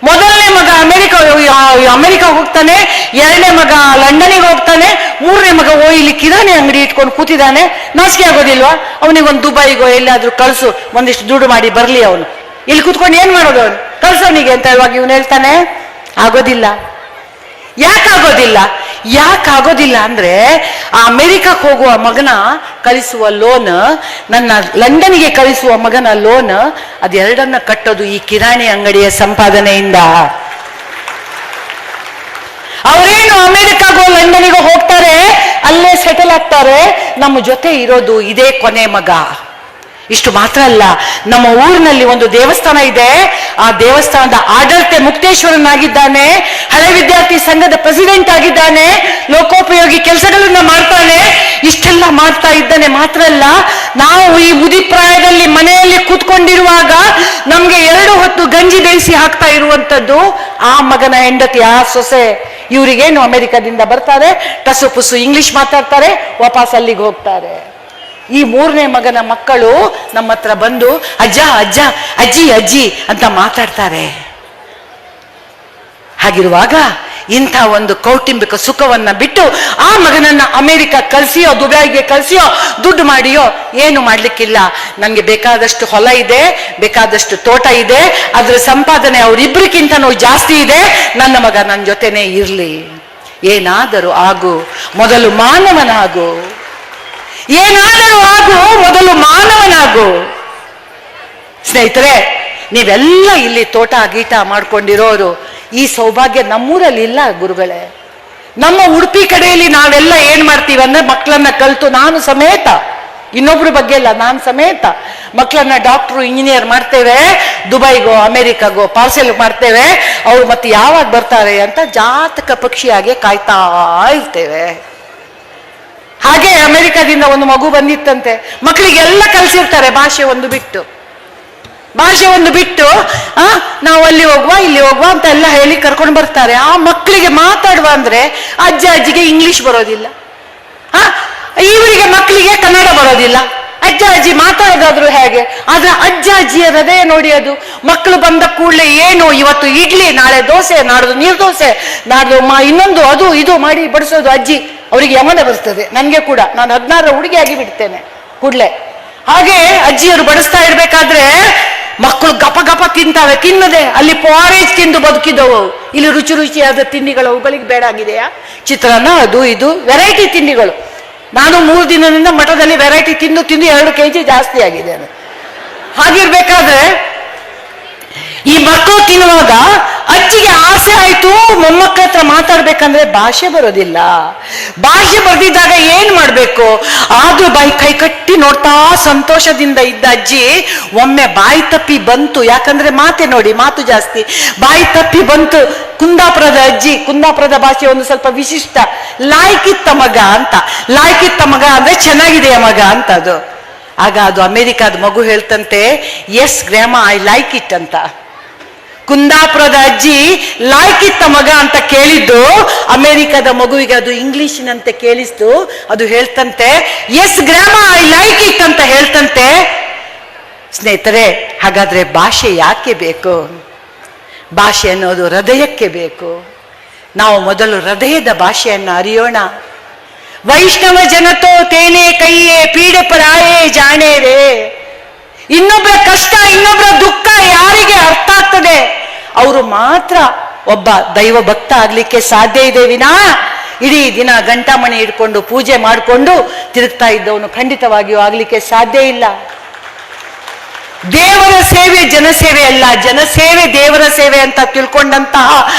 ಮೊದಲನೇ ಮಗ ಅಮೆರಿಕ ಹೋಗ್ತಾನೆ, ಎರಡನೇ ಮಗ ಲಂಡನಿಗೆ ಹೋಗ್ತಾನೆ, ಮೂರನೇ ಮಗ ಇಲ್ಲಿ ಕಿರಾಣಿ ಅಂಗಡಿ ಇಟ್ಕೊಂಡು ಕೂತಿದ್ದಾನೆ. ನಾಚಿಕೆ ಆಗೋದಿಲ್ವಾ? ಅವನಿಗೊಂದು ದುಬೈಗೋ ಎಲ್ಲಾದ್ರೂ ಕಳ್ಸು, ಒಂದಿಷ್ಟು ದುಡ್ಡು ಮಾಡಿ ಬರ್ಲಿ, ಅವನು ಇಲ್ಲಿ ಕೂತ್ಕೊಂಡು ಏನ್ ಮಾಡೋದು, ಅವನು ಕಳ್ಸೋನಿಗೆ ಅಂತ ಹೇಳುವಾಗ ಇವನು ಹೇಳ್ತಾನೆ, ಆಗೋದಿಲ್ಲ. ಯಾಕಾಗೋದಿಲ್ಲ ಅಂದ್ರೆ ಆ ಅಮೆರಿಕಕ್ಕೆ ಹೋಗುವ ಮಗನ ಕಳಿಸುವ ಲೋನ್, ನನ್ನ ಲಂಡನ್ಗೆ ಕಳಿಸುವ ಮಗನ ಲೋನ್, ಅದೆರಡನ್ನ ಕಟ್ಟೋದು ಈ ಕಿರಾಣಿ ಅಂಗಡಿಯ ಸಂಪಾದನೆಯಿಂದ. ಅವರೇನು ಅಮೆರಿಕಾಗೋ ಲಂಡನಿಗೋ ಹೋಗ್ತಾರೆ, ಅಲ್ಲೇ ಸೆಟಲ್ ಆಗ್ತಾರೆ, ನಮ್ಮ ಜೊತೆ ಇರೋದು ಇದೇ ಕೊನೆ ಮಗ. ಇಷ್ಟು ಮಾತ್ರ ಅಲ್ಲ, ನಮ್ಮ ಊರಿನಲ್ಲಿ ಒಂದು ದೇವಸ್ಥಾನ ಇದೆ, ಆ ದೇವಸ್ಥಾನದ ಆಡಳಿತ ಮುಕ್ತೇಶ್ವರನಾಗಿದ್ದಾನೆ, ಹಳೆ ವಿದ್ಯಾರ್ಥಿ ಸಂಘದ ಪ್ರೆಸಿಡೆಂಟ್ ಆಗಿದ್ದಾನೆ, ಲೋಕೋಪಯೋಗಿ ಕೆಲಸಗಳನ್ನ ಮಾಡ್ತಾನೆ. ಇಷ್ಟೆಲ್ಲ ಮಾಡ್ತಾ ಇದ್ದಾನೆ ಮಾತ್ರ ಅಲ್ಲ, ನಾವು ಈ ಮುದಿಪ್ರಾಯದಲ್ಲಿ ಮನೆಯಲ್ಲಿ ಕೂತ್ಕೊಂಡಿರುವಾಗ ನಮ್ಗೆ 2 ಹೊತ್ತು ಗಂಜಿ ಬೇಯಿಸಿ ಹಾಕ್ತಾ ಇರುವಂತದ್ದು ಆ ಮಗನ ಹೆಂಡತಿ, ಆ ಸೊಸೆ. ಇವರಿಗೇನು ಅಮೆರಿಕದಿಂದ ಬರ್ತಾರೆ, ಟಸು ಪುಸು ಇಂಗ್ಲಿಷ್ ಮಾತಾಡ್ತಾರೆ, ವಾಪಸ್ ಅಲ್ಲಿಗೆ ಹೋಗ್ತಾರೆ. ಈ ಮೂರನೇ ಮಗನ ಮಕ್ಕಳು ನಮ್ಮ ಹತ್ರ ಬಂದು ಅಜ್ಜ ಅಜ್ಜಿ ಅಂತ ಮಾತಾಡ್ತಾರೆ. ಹಾಗಿರುವಾಗ ಇಂಥ ಒಂದು ಕೌಟುಂಬಿಕ ಸುಖವನ್ನ ಬಿಟ್ಟು ಆ ಮಗನನ್ನ ಅಮೆರಿಕ ಕಳಿಸಿಯೋ ದುಬೈಗೆ ಕಳಿಸಿಯೋ ದುಡ್ಡು ಮಾಡಿಯೋ ಏನು ಮಾಡ್ಲಿಕ್ಕಿಲ್ಲ. ನನಗೆ ಬೇಕಾದಷ್ಟು ಹೊಲ ಇದೆ, ಬೇಕಾದಷ್ಟು ತೋಟ ಇದೆ, ಅದ್ರ ಸಂಪಾದನೆ ಅವರಿಬ್ಬರಿಗಿಂತನೂ ಜಾಸ್ತಿ ಇದೆ, ನನ್ನ ಮಗ ನನ್ನ ಜೊತೆನೇ ಇರ್ಲಿ. ಏನಾದರೂ ಆಗು, ಮೊದಲು ಮಾನವನಾಗು. ಮೊದಲು ಮಾನವನಾಗು. ಸ್ನೇಹಿತರೆ, ನೀವೆಲ್ಲ ಇಲ್ಲಿ ತೋಟ ಗೀಟ ಮಾಡ್ಕೊಂಡಿರೋರು, ಈ ಸೌಭಾಗ್ಯ ನಮ್ಮೂರಲ್ಲಿ ಇಲ್ಲ ಗುರುಗಳೇ. ನಮ್ಮ ಉಡುಪಿ ಕಡೆಯಲ್ಲಿ ನಾವೆಲ್ಲ ಏನ್ ಮಾಡ್ತೀವಿ ಅಂದ್ರೆ, ಮಕ್ಕಳನ್ನ ಕಲ್ತು, ನಾನು ಸಮೇತ, ಇನ್ನೊಬ್ರ ಬಗ್ಗೆ ಇಲ್ಲ, ನಾನು ಸಮೇತ ಮಕ್ಕಳನ್ನ ಡಾಕ್ಟ್ರು ಇಂಜಿನಿಯರ್ ಮಾಡ್ತೇವೆ, ದುಬೈಗೋ ಅಮೆರಿಕಾಗೋ ಪಾರ್ಸೆಲ್ ಮಾಡ್ತೇವೆ. ಅವ್ರು ಮತ್ತೆ ಯಾವಾಗ ಬರ್ತಾರೆ ಅಂತ ಜಾತಕ ಪಕ್ಷಿಯಾಗೆ ಕಾಯ್ತಾ ಇರ್ತೇವೆ. ಹಾಗೆ ಅಮೆರಿಕದಿಂದ ಒಂದು ಮಗು ಬಂದಿತ್ತಂತೆ. ಮಕ್ಕಳಿಗೆಲ್ಲ ಕಲಿಸಿರ್ತಾರೆ ಭಾಷೆ ಒಂದು ಬಿಟ್ಟು ನಾವು ಅಲ್ಲಿ ಹೋಗುವ ಇಲ್ಲಿ ಹೋಗುವ ಅಂತ ಎಲ್ಲ ಹೇಳಿ ಕರ್ಕೊಂಡು ಬರ್ತಾರೆ. ಆ ಮಕ್ಕಳಿಗೆ ಮಾತಾಡುವ ಅಂದ್ರೆ ಅಜ್ಜ ಅಜ್ಜಿಗೆ ಇಂಗ್ಲಿಷ್ ಬರೋದಿಲ್ಲ, ಇವರಿಗೆ ಮಕ್ಕಳಿಗೆ ಕನ್ನಡ ಬರೋದಿಲ್ಲ. ಅಜ್ಜ ಅಜ್ಜಿ ಮಾತಾಡೋದಾದ್ರು ಹೇಗೆ? ಆದ್ರೆ ಅಜ್ಜ ಅಜ್ಜಿಯ ಹೃದಯ ನೋಡಿ, ಅದು ಮಕ್ಕಳು ಬಂದ ಕೂಡಲೇ ಏನು ಇವತ್ತು ಇಡ್ಲಿ, ನಾಳೆ ದೋಸೆ, ನಾಡ್ದು ನೀರು ದೋಸೆ, ನಾಡ್ದು ಇನ್ನೊಂದು ಅದು ಇದು ಮಾಡಿ ಬಡಿಸೋದು ಅಜ್ಜಿ. ಅವರಿಗೆ ಯಮನ ಬರ್ತದೆ. ನನಗೆ ಕೂಡ, ನಾನು 16ರ ಹುಡುಗಿ ಆಗಿ ಬಿಡ್ತೇನೆ ಕೂಡ್ಲೆ. ಹಾಗೆ ಅಜ್ಜಿಯರು ಬಡಿಸ್ತಾ ಇರ್ಬೇಕಾದ್ರೆ ಮಕ್ಕಳು ಗಪ ಗಪ ತಿಂತಾವೆ. ತಿನ್ನದೆ ಅಲ್ಲಿ ಪಾರೇಜ್ ತಿಂದು ಬದುಕಿದವು. ಇಲ್ಲಿ ರುಚಿ ರುಚಿಯಾದ ತಿಂಡಿಗಳು ಅವುಗಳಿಗೆ ಬೇಡ ಆಗಿದೆಯಾ? ಚಿತ್ರಾನ್ನ, ಅದು ಇದು ವೆರೈಟಿ ತಿಂಡಿಗಳು. ನಾನು 3 ದಿನದಿಂದ ಮಠದಲ್ಲಿ ವೆರೈಟಿ ತಿಂದು 2 kg ಜಾಸ್ತಿ ಆಗಿದ್ದೇನೆ. ಹಾಗಿರ್ಬೇಕಾದ್ರೆ ಈ ಮಕ್ಕಳು ತಿನ್ನುವಾಗ ಅಜ್ಜಿಗೆ ಆಸೆ ಆಯ್ತು ಮೊಮ್ಮಕ್ಕಳ ಹತ್ರ ಮಾತಾಡ್ಬೇಕಂದ್ರೆ ಭಾಷೆ ಬರೋದಿಲ್ಲ. ಭಾಷೆ ಬರ್ದಿದ್ದಾಗ ಏನ್ ಮಾಡ್ಬೇಕು? ಆದ್ರೂ ಕೈ ಕಟ್ಟಿ ನೋಡ್ತಾ ಸಂತೋಷದಿಂದ ಇದ್ದ ಅಜ್ಜಿ ಒಮ್ಮೆ ಬಾಯಿ ತಪ್ಪಿ ಬಂತು. ಯಾಕಂದ್ರೆ ಮಾತೆ ನೋಡಿ, ಮಾತು ಜಾಸ್ತಿ. ಬಾಯಿ ತಪ್ಪಿ ಬಂತು. ಕುಂದಾಪುರದ ಅಜ್ಜಿ, ಕುಂದಾಪುರದ ಭಾಷೆ ಒಂದು ಸ್ವಲ್ಪ ವಿಶಿಷ್ಟ. ಲಾಯ್ಕಿತ್ತ ಮಗ ಅಂತ. ಲಾಯ್ಕಿತ್ತ ಮಗ ಅಂದ್ರೆ ಚೆನ್ನಾಗಿದೆಯ ಮಗ ಅಂತ ಅದು. ಆಗ ಅದು ಅಮೆರಿಕಾದ ಮಗು ಹೇಳ್ತಂತೆ, ಎಸ್ ಗ್ರಾಮ ಐ ಲೈಕ್ ಇಟ್ ಅಂತ. ಕುಂದಾಪುರದ ಅಜ್ಜಿ ಲಾಯ್ಕಿತ್ತ ಮಗ ಅಂತ ಕೇಳಿದ್ದು ಅಮೆರಿಕದ ಮಗುವಿಗೆ ಅದು ಇಂಗ್ಲಿಷಿನಂತೆ ಕೇಳಿಸ್ತು. ಅದು ಹೇಳ್ತಂತೆ ಎಸ್ ಗ್ರಾಮ ಐ ಲೈಕ್ ಇಟ್ ಅಂತ ಹೇಳ್ತಂತೆ. ಸ್ನೇಹಿತರೆ, ಹಾಗಾದ್ರೆ ಭಾಷೆ ಯಾಕೆ ಬೇಕು? ಭಾಷೆ ಅನ್ನೋದು ಹೃದಯಕ್ಕೆ ಬೇಕು. ನಾವು ಮೊದಲು ಹೃದಯದ ಭಾಷೆಯನ್ನು ಅರಿಯೋಣ. ವೈಷ್ಣವ ಜನತೋ ತೇನೆ ಕೈಯೇ ಪೀಡೆ ಪರಾಯೇ ಜಾಣೆ ರೇ. ಇನ್ನೊಬ್ಬರ ಕಷ್ಟ, ಇನ್ನೊಬ್ಬರ ದುಃಖ ಯಾರಿಗೆ ಅರ್ಥ ಆಗ್ತದೆ ಅವರು ಮಾತ್ರ ಒಬ್ಬ ದೈವ ಭಕ್ತ ಆಗ್ಲಿಕ್ಕೆ ಸಾಧ್ಯ ಇದೆ ವಿನಾ ಇಡೀ ದಿನ ಗಂಟಾಮಣಿ ಇಟ್ಕೊಂಡು ಪೂಜೆ ಮಾಡಿಕೊಂಡು ತಿರುಗ್ತಾ ಇದ್ದವನು ಖಂಡಿತವಾಗಿಯೂ ಆಗ್ಲಿಕ್ಕೆ ಸಾಧ್ಯ ಇಲ್ಲ. ದೇವರ ಸೇವೆ ಜನಸೇವೆ ಅಲ್ಲ, ಜನಸೇವೆ ದೇವರ ಸೇವೆ ಅಂತ ತಿಳ್ಕೊಂಡಂತಹ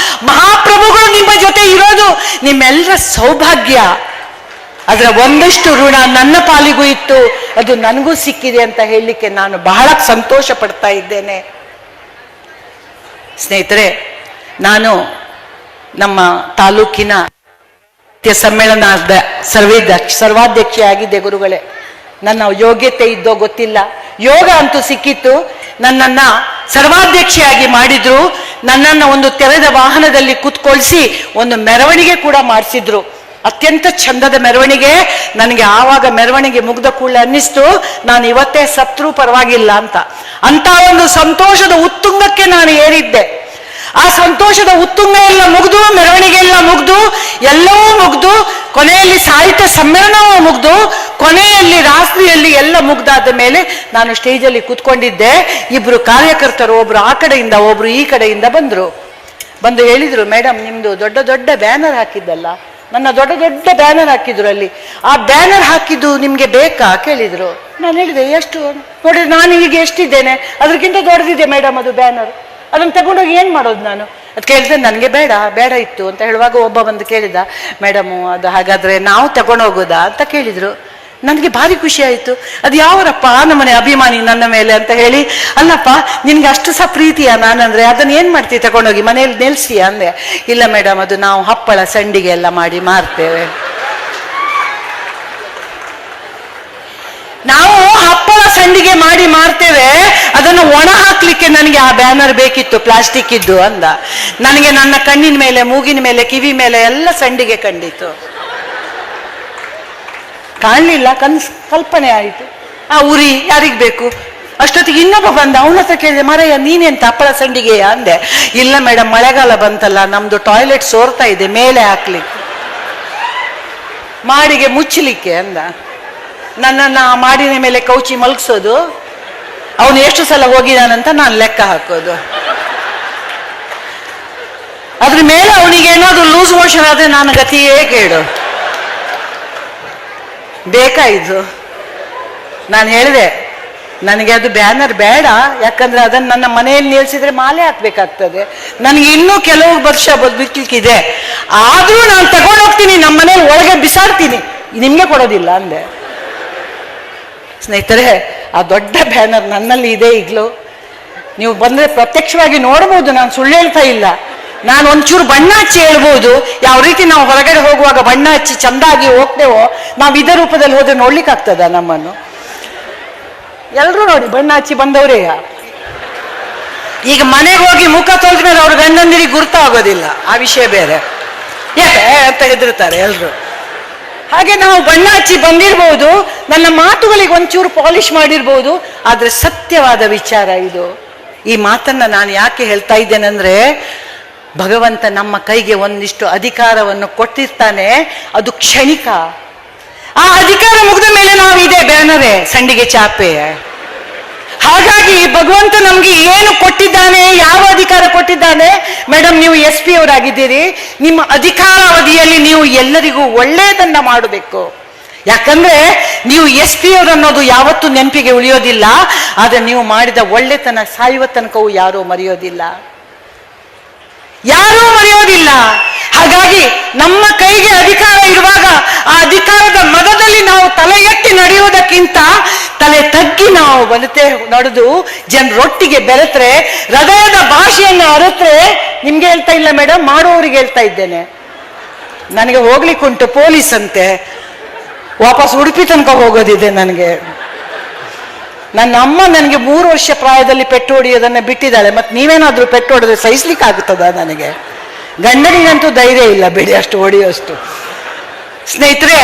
ಮಹಾಪ್ರಭುಗಳು ನಿಮ್ಮ ಜೊತೆ ಇರೋದು ನಿಮ್ಮೆಲ್ಲರ ಸೌಭಾಗ್ಯ. ಅದರ ಒಂದಷ್ಟು ಋಣ ನನ್ನ ಪಾಲಿಗೂ ಇತ್ತು, ಅದು ನನಗೂ ಸಿಕ್ಕಿದೆ ಅಂತ ಹೇಳಲಿಕ್ಕೆ ನಾನು ಬಹಳ ಸಂತೋಷ ಪಡ್ತಾ ಇದ್ದೇನೆ. ಸ್ನೇಹಿತರೆ, ನಾನು ನಮ್ಮ ತಾಲೂಕಿನ ಸಮ್ಮೇಳನದ ಸರ್ವಾಧ್ಯಕ್ಷೆ ಆಗಿದ್ದೆ ಗುರುಗಳೇ. ನನ್ನ ಯೋಗ್ಯತೆ ಇದ್ದೋ ಗೊತ್ತಿಲ್ಲ, ಯೋಗ ಅಂತೂ ಸಿಕ್ಕಿತ್ತು. ನನ್ನನ್ನ ಸರ್ವಾಧ್ಯಕ್ಷೆಯಾಗಿ ಮಾಡಿದ್ರು. ನನ್ನನ್ನು ಒಂದು ತೆರೆದ ವಾಹನದಲ್ಲಿ ಕೂತ್ಕೊಳಿಸಿ ಒಂದು ಮೆರವಣಿಗೆ ಕೂಡ ಮಾಡಿಸಿದ್ರು. ಅತ್ಯಂತ ಚಂದದ ಮೆರವಣಿಗೆ. ನನಗೆ ಆವಾಗ ಮೆರವಣಿಗೆ ಮುಗ್ದ ಕೂಡಲೇ ಅನ್ನಿಸ್ತು ನಾನು ಇವತ್ತೇ ಸತ್ರು ಪರವಾಗಿಲ್ಲ ಅಂತ ಒಂದು ಸಂತೋಷದ ಉತ್ತುಂಗಕ್ಕೆ ನಾನು ಏರಿದ್ದೆ. ಆ ಸಂತೋಷದ ಉತ್ತುಂಗ ಎಲ್ಲ ಮುಗ್ದು, ಮೆರವಣಿಗೆ ಎಲ್ಲ ಮುಗ್ದು, ಎಲ್ಲವೂ ಮುಗ್ದು, ಕೊನೆಯಲ್ಲಿ ಸಾಹಿತ್ಯ ಸಮ್ಮೇಳನವೂ ಮುಗ್ದು, ಕೊನೆಯಲ್ಲಿ ರಾತ್ರಿಯಲ್ಲಿ ಎಲ್ಲ ಮುಗ್ದಾದ ಮೇಲೆ ನಾನು ಸ್ಟೇಜಲ್ಲಿ ಕೂತ್ಕೊಂಡಿದ್ದೆ. ಇಬ್ರು ಕಾರ್ಯಕರ್ತರು, ಒಬ್ರು ಆ ಕಡೆಯಿಂದ ಒಬ್ರು ಈ ಕಡೆಯಿಂದ ಬಂದು ಹೇಳಿದ್ರು, ಮೇಡಮ್ ನಿಮ್ದು ದೊಡ್ಡ ದೊಡ್ಡ ಬ್ಯಾನರ್ ಹಾಕಿದ್ದಲ್ಲ, ನನ್ನ ದೊಡ್ಡ ದೊಡ್ಡ ಬ್ಯಾನರ್ ಹಾಕಿದ್ರು, ಅಲ್ಲಿ ಆ ಬ್ಯಾನರ್ ಹಾಕಿದ್ದು ನಿಮ್ಗೆ ಬೇಕಾ ಕೇಳಿದ್ರು. ನಾನು ಹೇಳಿದೆ ಎಷ್ಟು ನೋಡ್ರಿ, ನಾನು ಈಗ ಎಷ್ಟಿದ್ದೇನೆ ಅದಕ್ಕಿಂತ ದೊಡ್ಡದಿದೆ ಮೇಡಮ್ ಅದು ಬ್ಯಾನರ್, ಅದನ್ನು ತಗೊಂಡೋಗಿ ಏನ್ ಮಾಡೋದು ನಾನು ಅದು ಕೇಳಿದೆ. ನನಗೆ ಬೇಡ ಇತ್ತು ಅಂತ ಹೇಳುವಾಗ ಒಬ್ಬ ಬಂದು ಕೇಳಿದ, ಮೇಡಮು ಅದು ಹಾಗಾದ್ರೆ ನಾವು ತಗೊಂಡೋಗೋದಾ ಅಂತ ಕೇಳಿದ್ರು. ನನಗೆ ಭಾರಿ ಖುಷಿ ಆಯ್ತು. ಅದು ಯಾವರಪ್ಪ ನಮ್ಮನೆ ಅಭಿಮಾನಿ ನನ್ನ ಮೇಲೆ ಅಂತ ಹೇಳಿ, ಅಲ್ಲಪ್ಪ ನಿನ್ಗೆ ಅಷ್ಟು ಸಹ ಪ್ರೀತಿಯಾ ನಾನಂದ್ರೆ, ಅದನ್ನ ಏನ್ ಮಾಡ್ತೀವಿ ತಗೊಂಡೋಗಿ ಮನೆಯಲ್ಲಿ ನಿಲ್ಸಿ ಅಂದೆ. ಇಲ್ಲ ಮೇಡಮ್, ಅದು ನಾವು ಹಪ್ಪಳ ಸಂಡಿಗೆ ಎಲ್ಲ ಮಾಡಿ ಮಾರ್ತೇವೆ. ನಾವು ಹಪ್ಪಳ ಸಂಡಿಗೆ ಮಾಡಿ ಮಾರ್ತೇವೆ, ಅದನ್ನು ಒಣ ಹಾಕ್ಲಿಕ್ಕೆ ನನಗೆ ಆ ಬ್ಯಾನರ್ ಬೇಕಿತ್ತು, ಪ್ಲಾಸ್ಟಿಕ್ ಇದ್ದು ಅಂದ. ನನಗೆ ನನ್ನ ಕಣ್ಣಿನ ಮೇಲೆ, ಮೂಗಿನ ಮೇಲೆ, ಕಿವಿ ಮೇಲೆ ಎಲ್ಲ ಸಂಡಿಗೆ ಕಂಡಿತು. ಕಾಣಲಿಲ್ಲ, ಕಲ್ಪನೆ ಆಯಿತು. ಆ ಉರಿ ಯಾರಿಗ್ ಬೇಕು? ಅಷ್ಟೊತ್ತಿಗೆ ಇನ್ನೊಬ್ಬ ಬಂದ, ಅವನ ಹತ್ರ ಕೇಳಿದೆ, ಮರಯ್ಯ ನೀನೆಂತ ಹಪ್ಪಳ ಸಂಡಿಗೆಯ ಅಂದೆ. ಇಲ್ಲ ಮೇಡಮ್, ಮಳೆಗಾಲ ಬಂತಲ್ಲ, ನಮ್ದು ಟಾಯ್ಲೆಟ್ ಸೋರ್ತಾ ಇದೆ, ಮೇಲೆ ಹಾಕ್ಲಿಕ್ಕೆ, ಮಾಡಿಗೆ ಮುಚ್ಚಲಿಕ್ಕೆ ಅಂದ. ನನ್ನನ್ನು ಆ ಮಾಡಿನ ಮೇಲೆ ಕೌಚಿ ಮಲಗಿಸೋದು, ಅವನು ಎಷ್ಟು ಸಲ ಹೋಗಿದಾನಂತ ನಾನು ಲೆಕ್ಕ ಹಾಕೋದು. ಅದ್ರ ಮೇಲೆ ಅವನಿಗೆ ಏನಾದ್ರು ಲೂಸ್ ಮೋಷನ್ ಆದ್ರೆ ನಾನು ಗತಿಯೇ ಕೇಳು. ಬೇಕಾಯ್ತು. ನಾನು ಹೇಳಿದೆ, ನನಗೆ ಅದು ಬ್ಯಾನರ್ ಬೇಡ, ಯಾಕಂದ್ರೆ ಅದನ್ನು ನನ್ನ ಮನೆಯಲ್ಲಿ ನಿಲ್ಸಿದ್ರೆ ಮಾಲೆ ಹಾಕ್ಬೇಕಾಗ್ತದೆ, ನನಗೆ ಇನ್ನೂ ಕೆಲವು ವರ್ಷ ಬದುಕಲಿಕ್ಕಿದೆ, ಆದ್ರೂ ನಾನು ತಗೊಂಡೋಗ್ತೀನಿ, ನಮ್ಮ ಮನೇಲಿ ಒಳಗೆ ಬಿಸಾಡ್ತೀನಿ, ನಿಮ್ಗೆ ಕೊಡೋದಿಲ್ಲ ಅಂದೆ. ಸ್ನೇಹಿತರೆ, ಆ ದೊಡ್ಡ ಬ್ಯಾನರ್ ನನ್ನಲ್ಲಿ ಇದೆ ಈಗಲೂ. ನೀವು ಬಂದ್ರೆ ಪ್ರತ್ಯಕ್ಷವಾಗಿ ನೋಡಬಹುದು, ನಾನು ಸುಳ್ಳು ಹೇಳ್ತಾ ಇಲ್ಲ. ನಾನು ಒಂಚೂರು ಬಣ್ಣ ಹಚ್ಚಿ ಹೇಳ್ಬೋದು. ಯಾವ ರೀತಿ ನಾವು ಹೊರಗಡೆ ಹೋಗುವಾಗ ಬಣ್ಣ ಹಚ್ಚಿ ಚಂದಾಗಿ ಹೋಗ್ತೇವೋ, ನಾವು ಇದೇ ರೂಪದಲ್ಲಿ ಹೋದ್ರೆ ನೋಡ್ಲಿಕ್ಕೆ ಆಗ್ತದ ನಮ್ಮನ್ನು? ಎಲ್ರು ನೋಡಿ ಬಣ್ಣ ಹಚ್ಚಿ ಬಂದವರೇ. ಈಗ ಮನೆಗೆ ಹೋಗಿ ಮುಖ ತೊಳೆದ್ಮೇಲೆ ಅವ್ರ ಗಂಡಂದಿರಿಗೆ ಗುರ್ತಾಗೋದಿಲ್ಲ, ಆ ವಿಷಯ ಬೇರೆ. ಯಾಕೆ ಅಂತ ಹೆದರ್ತಾರೆ ಎಲ್ರು. ಹಾಗೆ ನಾವು ಬಣ್ಣ ಹಚ್ಚಿ ಬಂದಿರ್ಬೋದು, ನನ್ನ ಮಾತುಗಳಿಗೆ ಒಂಚೂರು ಪಾಲಿಶ್ ಮಾಡಿರ್ಬೋದು, ಆದ್ರೆ ಸತ್ಯವಾದ ವಿಚಾರ ಇದು. ಈ ಮಾತನ್ನ ನಾನು ಯಾಕೆ ಹೇಳ್ತಾ ಇದ್ದೇನೆಂದ್ರೆ, ಭಗವಂತ ನಮ್ಮ ಕೈಗೆ ಒಂದಿಷ್ಟು ಅಧಿಕಾರವನ್ನು ಕೊಟ್ಟಿರ್ತಾನೆ, ಅದು ಕ್ಷಣಿಕ. ಆ ಅಧಿಕಾರ ಮುಗಿದ ಮೇಲೆ ನಾವು ಇದೇ ಬ್ಯಾನರೇ, ಸಂಡಿಗೆ ಚಾಪೆ. ಹಾಗಾಗಿ ಭಗವಂತ ನಮ್ಗೆ ಏನು ಕೊಟ್ಟಿದ್ದಾನೆ, ಯಾವ ಅಧಿಕಾರ ಕೊಟ್ಟಿದ್ದಾನೆ? ಮೇಡಮ್, ನೀವು SP ಅವರಾಗಿದ್ದೀರಿ, ನಿಮ್ಮ ಅಧಿಕಾರಾವಧಿಯಲ್ಲಿ ನೀವು ಎಲ್ಲರಿಗೂ ಒಳ್ಳೆಯದನ್ನ ಮಾಡಬೇಕು. ಯಾಕಂದ್ರೆ ನೀವು SP ಅವರು ಅನ್ನೋದು ಯಾವತ್ತೂ ನೆನಪಿಗೆ ಉಳಿಯೋದಿಲ್ಲ, ಆದ್ರೆ ನೀವು ಮಾಡಿದ ಒಳ್ಳೆತನ ಸಾಯುವ ತನಕವೂ ಯಾರೂ ಮರೆಯೋದಿಲ್ಲ, ಯಾರೂ ಮರೆಯೋದಿಲ್ಲ. ಹಾಗಾಗಿ ನಮ್ಮ ಕೈಗೆ ಅಧಿಕಾರ ಇರುವಾಗ ಆ ಅಧಿಕಾರದ ಮದದಲ್ಲಿ ನಾವು ತಲೆ ಎತ್ತಿ ನಡೆಯುವುದಕ್ಕಿಂತ ತಲೆ ತಗ್ಗಿ ನಾವು ನಡೆದು ಜನರೊಟ್ಟಿಗೆ ಬೆರೆತ್ರೆ, ಹೃದಯದ ಭಾಷೆಯನ್ನು ಅರಿತ್ರೆ, ನಿಮ್ಗೆ ಹೇಳ್ತಾ ಇಲ್ಲ ಮೇಡಮ್, ಮಾಡುವವರಿಗೆ ಹೇಳ್ತಾ ಇದ್ದೇನೆ. ನನಗೆ ಹೋಗ್ಲಿಕ್ಕುಂಟು ಪೊಲೀಸ್ ಅಂತೆ, ವಾಪಸ್ ಉಡುಪಿ ತನಕ ಹೋಗೋದಿದೆ ನನಗೆ. ನನ್ನ ಅಮ್ಮ ನನಗೆ 3 ವರ್ಷ ಪ್ರಾಯದಲ್ಲಿ ಪೆಟ್ಟು ಹೊಡೆಯೋದನ್ನ ಬಿಟ್ಟಿದ್ದಾಳೆ. ಮತ್ತೆ ನೀವೇನಾದ್ರೂ ಪೆಟ್ಟು ಹೊಡೆದ್ರೆ ಸಹಿಸ್ಲಿಕ್ಕೆ ಆಗುತ್ತದ? ನನಗೆ ಗಂಡನಿಗಂತೂ ಧೈರ್ಯ ಇಲ್ಲ ಬಿಡಿ ಅಷ್ಟು ಹೊಡೆಯೋಷ್ಟು. ಸ್ನೇಹಿತರೆ,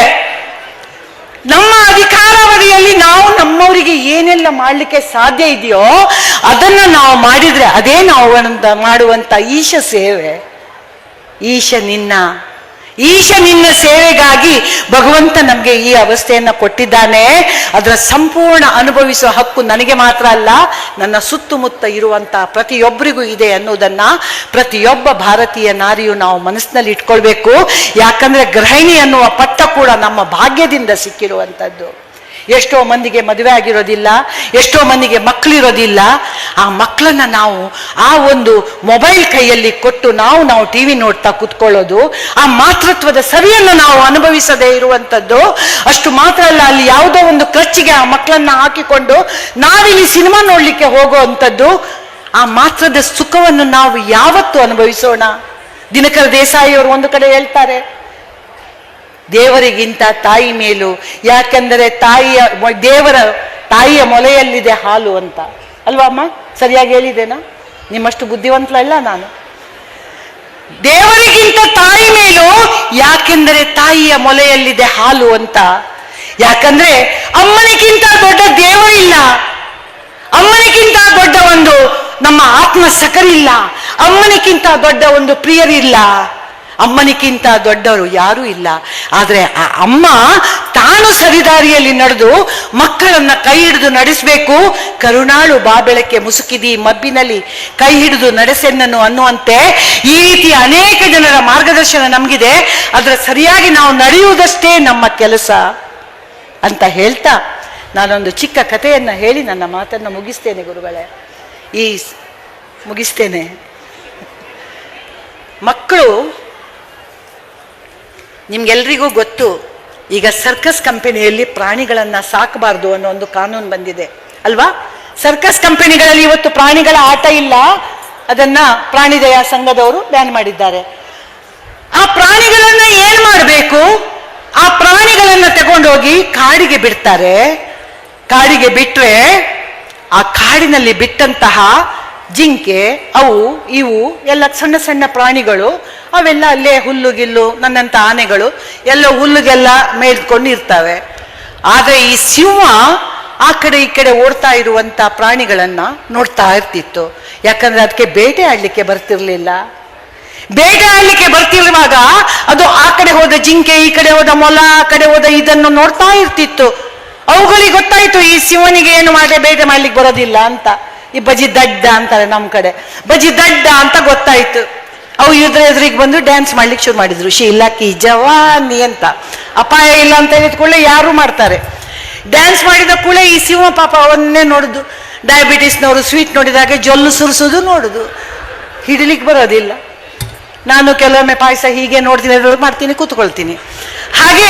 ನಮ್ಮ ಅಧಿಕಾರಾವಧಿಯಲ್ಲಿ ನಾವು ನಮ್ಮವರಿಗೆ ಏನೆಲ್ಲ ಮಾಡ್ಲಿಕ್ಕೆ ಸಾಧ್ಯ ಇದೆಯೋ ಅದನ್ನ ನಾವು ಮಾಡಿದ್ರೆ ಅದೇ ನಾವು ಮಾಡುವಂತ ಈಶ ಸೇವೆ. ಈಶ ನಿನ್ನ ಸೇವೆಗಾಗಿ ಭಗವಂತ ನಮ್ಗೆ ಈ ಅವಸ್ಥೆಯನ್ನ ಕೊಟ್ಟಿದ್ದಾನೆ. ಅದರ ಸಂಪೂರ್ಣ ಅನುಭವಿಸುವ ಹಕ್ಕು ನನಗೆ ಮಾತ್ರ ಅಲ್ಲ, ನನ್ನ ಸುತ್ತಮುತ್ತ ಇರುವಂತ ಪ್ರತಿಯೊಬ್ಬರಿಗೂ ಇದೆ ಅನ್ನೋದನ್ನ ಪ್ರತಿಯೊಬ್ಬ ಭಾರತೀಯ ನಾರಿಯು ನಾವು ಮನಸ್ಸಿನಲ್ಲಿ ಇಟ್ಕೊಳ್ಬೇಕು. ಯಾಕಂದ್ರೆ ಗೃಹಿಣಿ ಅನ್ನುವ ಪಟ್ಟ ಕೂಡ ನಮ್ಮ ಭಾಗ್ಯದಿಂದ ಸಿಕ್ಕಿರುವಂತದ್ದು. ಎಷ್ಟೋ ಮಂದಿಗೆ ಮದುವೆ ಆಗಿರೋದಿಲ್ಲ, ಎಷ್ಟೋ ಮಂದಿಗೆ ಮಕ್ಕಳಿರೋದಿಲ್ಲ. ಆ ಮಕ್ಕಳನ್ನ ನಾವು ಆ ಒಂದು ಮೊಬೈಲ್ ಕೈಯಲ್ಲಿ ಕೊಟ್ಟು ನಾವು TV ನೋಡ್ತಾ ಕೂತ್ಕೊಳ್ಳೋದು, ಆ ಮಾತೃತ್ವದ ಸವಿಯನ್ನು ನಾವು ಅನುಭವಿಸದೇ ಇರುವಂಥದ್ದು. ಅಷ್ಟು ಮಾತ್ರ ಅಲ್ಲ, ಅಲ್ಲಿ ಯಾವುದೋ ಒಂದು ಖರ್ಚಿಗೆ ಆ ಮಕ್ಕಳನ್ನ ಹಾಕಿಕೊಂಡು ನಾವಿಲ್ಲಿ ಸಿನಿಮಾ ನೋಡ್ಲಿಕ್ಕೆ ಹೋಗುವಂಥದ್ದು. ಆ ಮಾತ್ರದ ಸುಖವನ್ನು ನಾವು ಯಾವತ್ತು ಅನುಭವಿಸೋಣ? ದಿನಕರ ದೇಸಾಯಿ ಅವರು ಒಂದು ಕಡೆ ಹೇಳ್ತಾರೆ, ದೇವರಿಗಿಂತ ತಾಯಿ ಮೇಲು, ಯಾಕೆಂದರೆ ತಾಯಿಯ ಮೊಲೆಯಲ್ಲಿದೆ ಹಾಲು ಅಂತ. ಅಲ್ವಾ ಅಮ್ಮ? ಸರಿಯಾಗಿ ಹೇಳಿದ್ದೇನಾ? ನಿಮ್ಮಷ್ಟು ಬುದ್ಧಿವಂತಲ್ಲ ನಾನು. ದೇವರಿಗಿಂತ ತಾಯಿ ಮೇಲು, ಯಾಕೆಂದರೆ ತಾಯಿಯ ಮೊಲೆಯಲ್ಲಿದೆ ಹಾಲು ಅಂತ. ಯಾಕಂದ್ರೆ ಅಮ್ಮನಿಗಿಂತ ದೊಡ್ಡ ದೇವರಿಲ್ಲ, ಅಮ್ಮನಿಗಿಂತ ದೊಡ್ಡ ಒಂದು ನಮ್ಮ ಆತ್ಮ ಸಖರಿಲ್ಲ, ಅಮ್ಮನಿಗಿಂತ ದೊಡ್ಡ ಒಂದು ಪ್ರಿಯರಿಲ್ಲ, ಅಮ್ಮನಿಗಿಂತ ದೊಡ್ಡವರು ಯಾರೂ ಇಲ್ಲ. ಆದ್ರೆ ಆ ಅಮ್ಮ ತಾನು ಸರಿದಾರಿಯಲ್ಲಿ ನಡೆದು ಮಕ್ಕಳನ್ನ ಕೈ ಹಿಡಿದು ನಡೆಸಬೇಕು. ಕರುಣಾಳು ಬಾಬೆಳಕೆ ಮುಸುಕಿದಿ ಮಬ್ಬಿನಲ್ಲಿ ಕೈ ಹಿಡಿದು ನಡೆಸೆನ್ನನು ಅನ್ನುವಂತೆ ಈ ರೀತಿ ಅನೇಕ ಜನರ ಮಾರ್ಗದರ್ಶನ ನಮಗಿದೆ. ಅದರ ಸರಿಯಾಗಿ ನಾವು ನಡೆಯುವುದಷ್ಟೇ ನಮ್ಮ ಕೆಲಸ ಅಂತ ಹೇಳ್ತಾ ನಾನೊಂದು ಚಿಕ್ಕ ಕಥೆಯನ್ನ ಹೇಳಿ ನನ್ನ ಮಾತನ್ನು ಮುಗಿಸ್ತೇನೆ ಗುರುಗಳೇ. ಮುಗಿಸ್ತೇನೆ. ಮಕ್ಕಳು, ನಿಮ್ಗೆಲ್ರಿಗೂ ಗೊತ್ತು, ಈಗ ಸರ್ಕಸ್ ಕಂಪನಿಯಲ್ಲಿ ಪ್ರಾಣಿಗಳನ್ನ ಸಾಕಬಾರ್ದು ಅನ್ನೋ ಒಂದು ಕಾನೂನು ಬಂದಿದೆ ಅಲ್ವಾ? ಸರ್ಕಸ್ ಕಂಪನಿಗಳಲ್ಲಿ ಇವತ್ತು ಪ್ರಾಣಿಗಳ ಆಟ ಇಲ್ಲ, ಅದನ್ನ ಪ್ರಾಣಿ ದಯಾ ಸಂಘದವರು ಬ್ಯಾನ್ ಮಾಡಿದ್ದಾರೆ. ಆ ಪ್ರಾಣಿಗಳನ್ನ ಏನ್ ಮಾಡಬೇಕು? ಆ ಪ್ರಾಣಿಗಳನ್ನ ತಗೊಂಡೋಗಿ ಕಾಡಿಗೆ ಬಿಡ್ತಾರೆ. ಕಾಡಿಗೆ ಬಿಟ್ರೆ ಆ ಕಾಡಿನಲ್ಲಿ ಬಿಟ್ಟಂತಹ ಜಿಂಕೆ, ಅವು ಇವು ಎಲ್ಲ ಸಣ್ಣ ಸಣ್ಣ ಪ್ರಾಣಿಗಳು, ಅವೆಲ್ಲ ಅಲ್ಲೇ ಹುಲ್ಲುಗಿಲ್ಲು, ನನ್ನಂತ ಆನೆಗಳು ಎಲ್ಲ ಹುಲ್ಲುಗೆಲ್ಲ ಮೇಲ್ಕೊಂಡು ಇರ್ತವೆ. ಆದ್ರೆ ಈ ಸಿಂಹ ಆ ಕಡೆ ಈ ಕಡೆ ಓಡ್ತಾ ಇರುವಂತ ಪ್ರಾಣಿಗಳನ್ನ ನೋಡ್ತಾ ಇರ್ತಿತ್ತು. ಯಾಕಂದ್ರೆ ಅದಕ್ಕೆ ಬೇಟೆ ಆಡ್ಲಿಕ್ಕೆ ಬರ್ತಿರ್ಲಿಲ್ಲ. ಬೇಟೆ ಆಡ್ಲಿಕ್ಕೆ ಬರ್ತಿರುವಾಗ ಅದು ಆ ಕಡೆ ಹೋದ ಜಿಂಕೆ, ಈ ಕಡೆ ಹೋದ ಮೊಲ, ಆ ಕಡೆ ಹೋದ ಇದನ್ನು ನೋಡ್ತಾ ಇರ್ತಿತ್ತು. ಅವುಗಳಿಗೆ ಗೊತ್ತಾಯ್ತು ಈ ಸಿಂಹನಿಗೆ ಏನು ಮಾಡಿ ಬೇಟೆ ಮಾಡ್ಲಿಕ್ಕೆ ಬರೋದಿಲ್ಲ ಅಂತ. ಈ ಬಜಿ ದಡ್ಡ ಅಂತಾರೆ ನಮ್ ಕಡೆ, ಬಜಿ ದಡ್ಡ ಅಂತ ಗೊತ್ತಾಯ್ತು. ಅವು ಎದುರಿಗೆ ಬಂದು ಡ್ಯಾನ್ಸ್ ಮಾಡ್ಲಿಕ್ಕೆ ಶುರು ಮಾಡಿದ್ರು, ಶೀಲಾಕಿ ಜವಾನಿ ಅಂತ. ಅಪಾಯ ಇಲ್ಲ ಅಂತ ಹೇಳಿದ ಕೂಡಲೇ ಯಾರು ಮಾಡ್ತಾರೆ. ಡ್ಯಾನ್ಸ್ ಮಾಡಿದ ಕೂಡಲೇ ಈ ಸಿಂಹ ಪಾಪ ಅವನ್ನೇ ನೋಡುದು. ಡಯಾಬಿಟಿಸ್ನವರು ಸ್ವೀಟ್ ನೋಡಿದಾಗೆ ಜೊಲ್ಲು ಸುರಿಸೋದು ನೋಡುದು, ಹಿಡಿಲಿಕ್ಕೆ ಬರೋದಿಲ್ಲ. ನಾನು ಕೆಲವೊಮ್ಮೆ ಪಾಯಸ ಹೀಗೆ ನೋಡ್ತೀನಿ, ಮಾಡ್ತೀನಿ, ಕೂತ್ಕೊಳ್ತೀನಿ. ಹಾಗೆ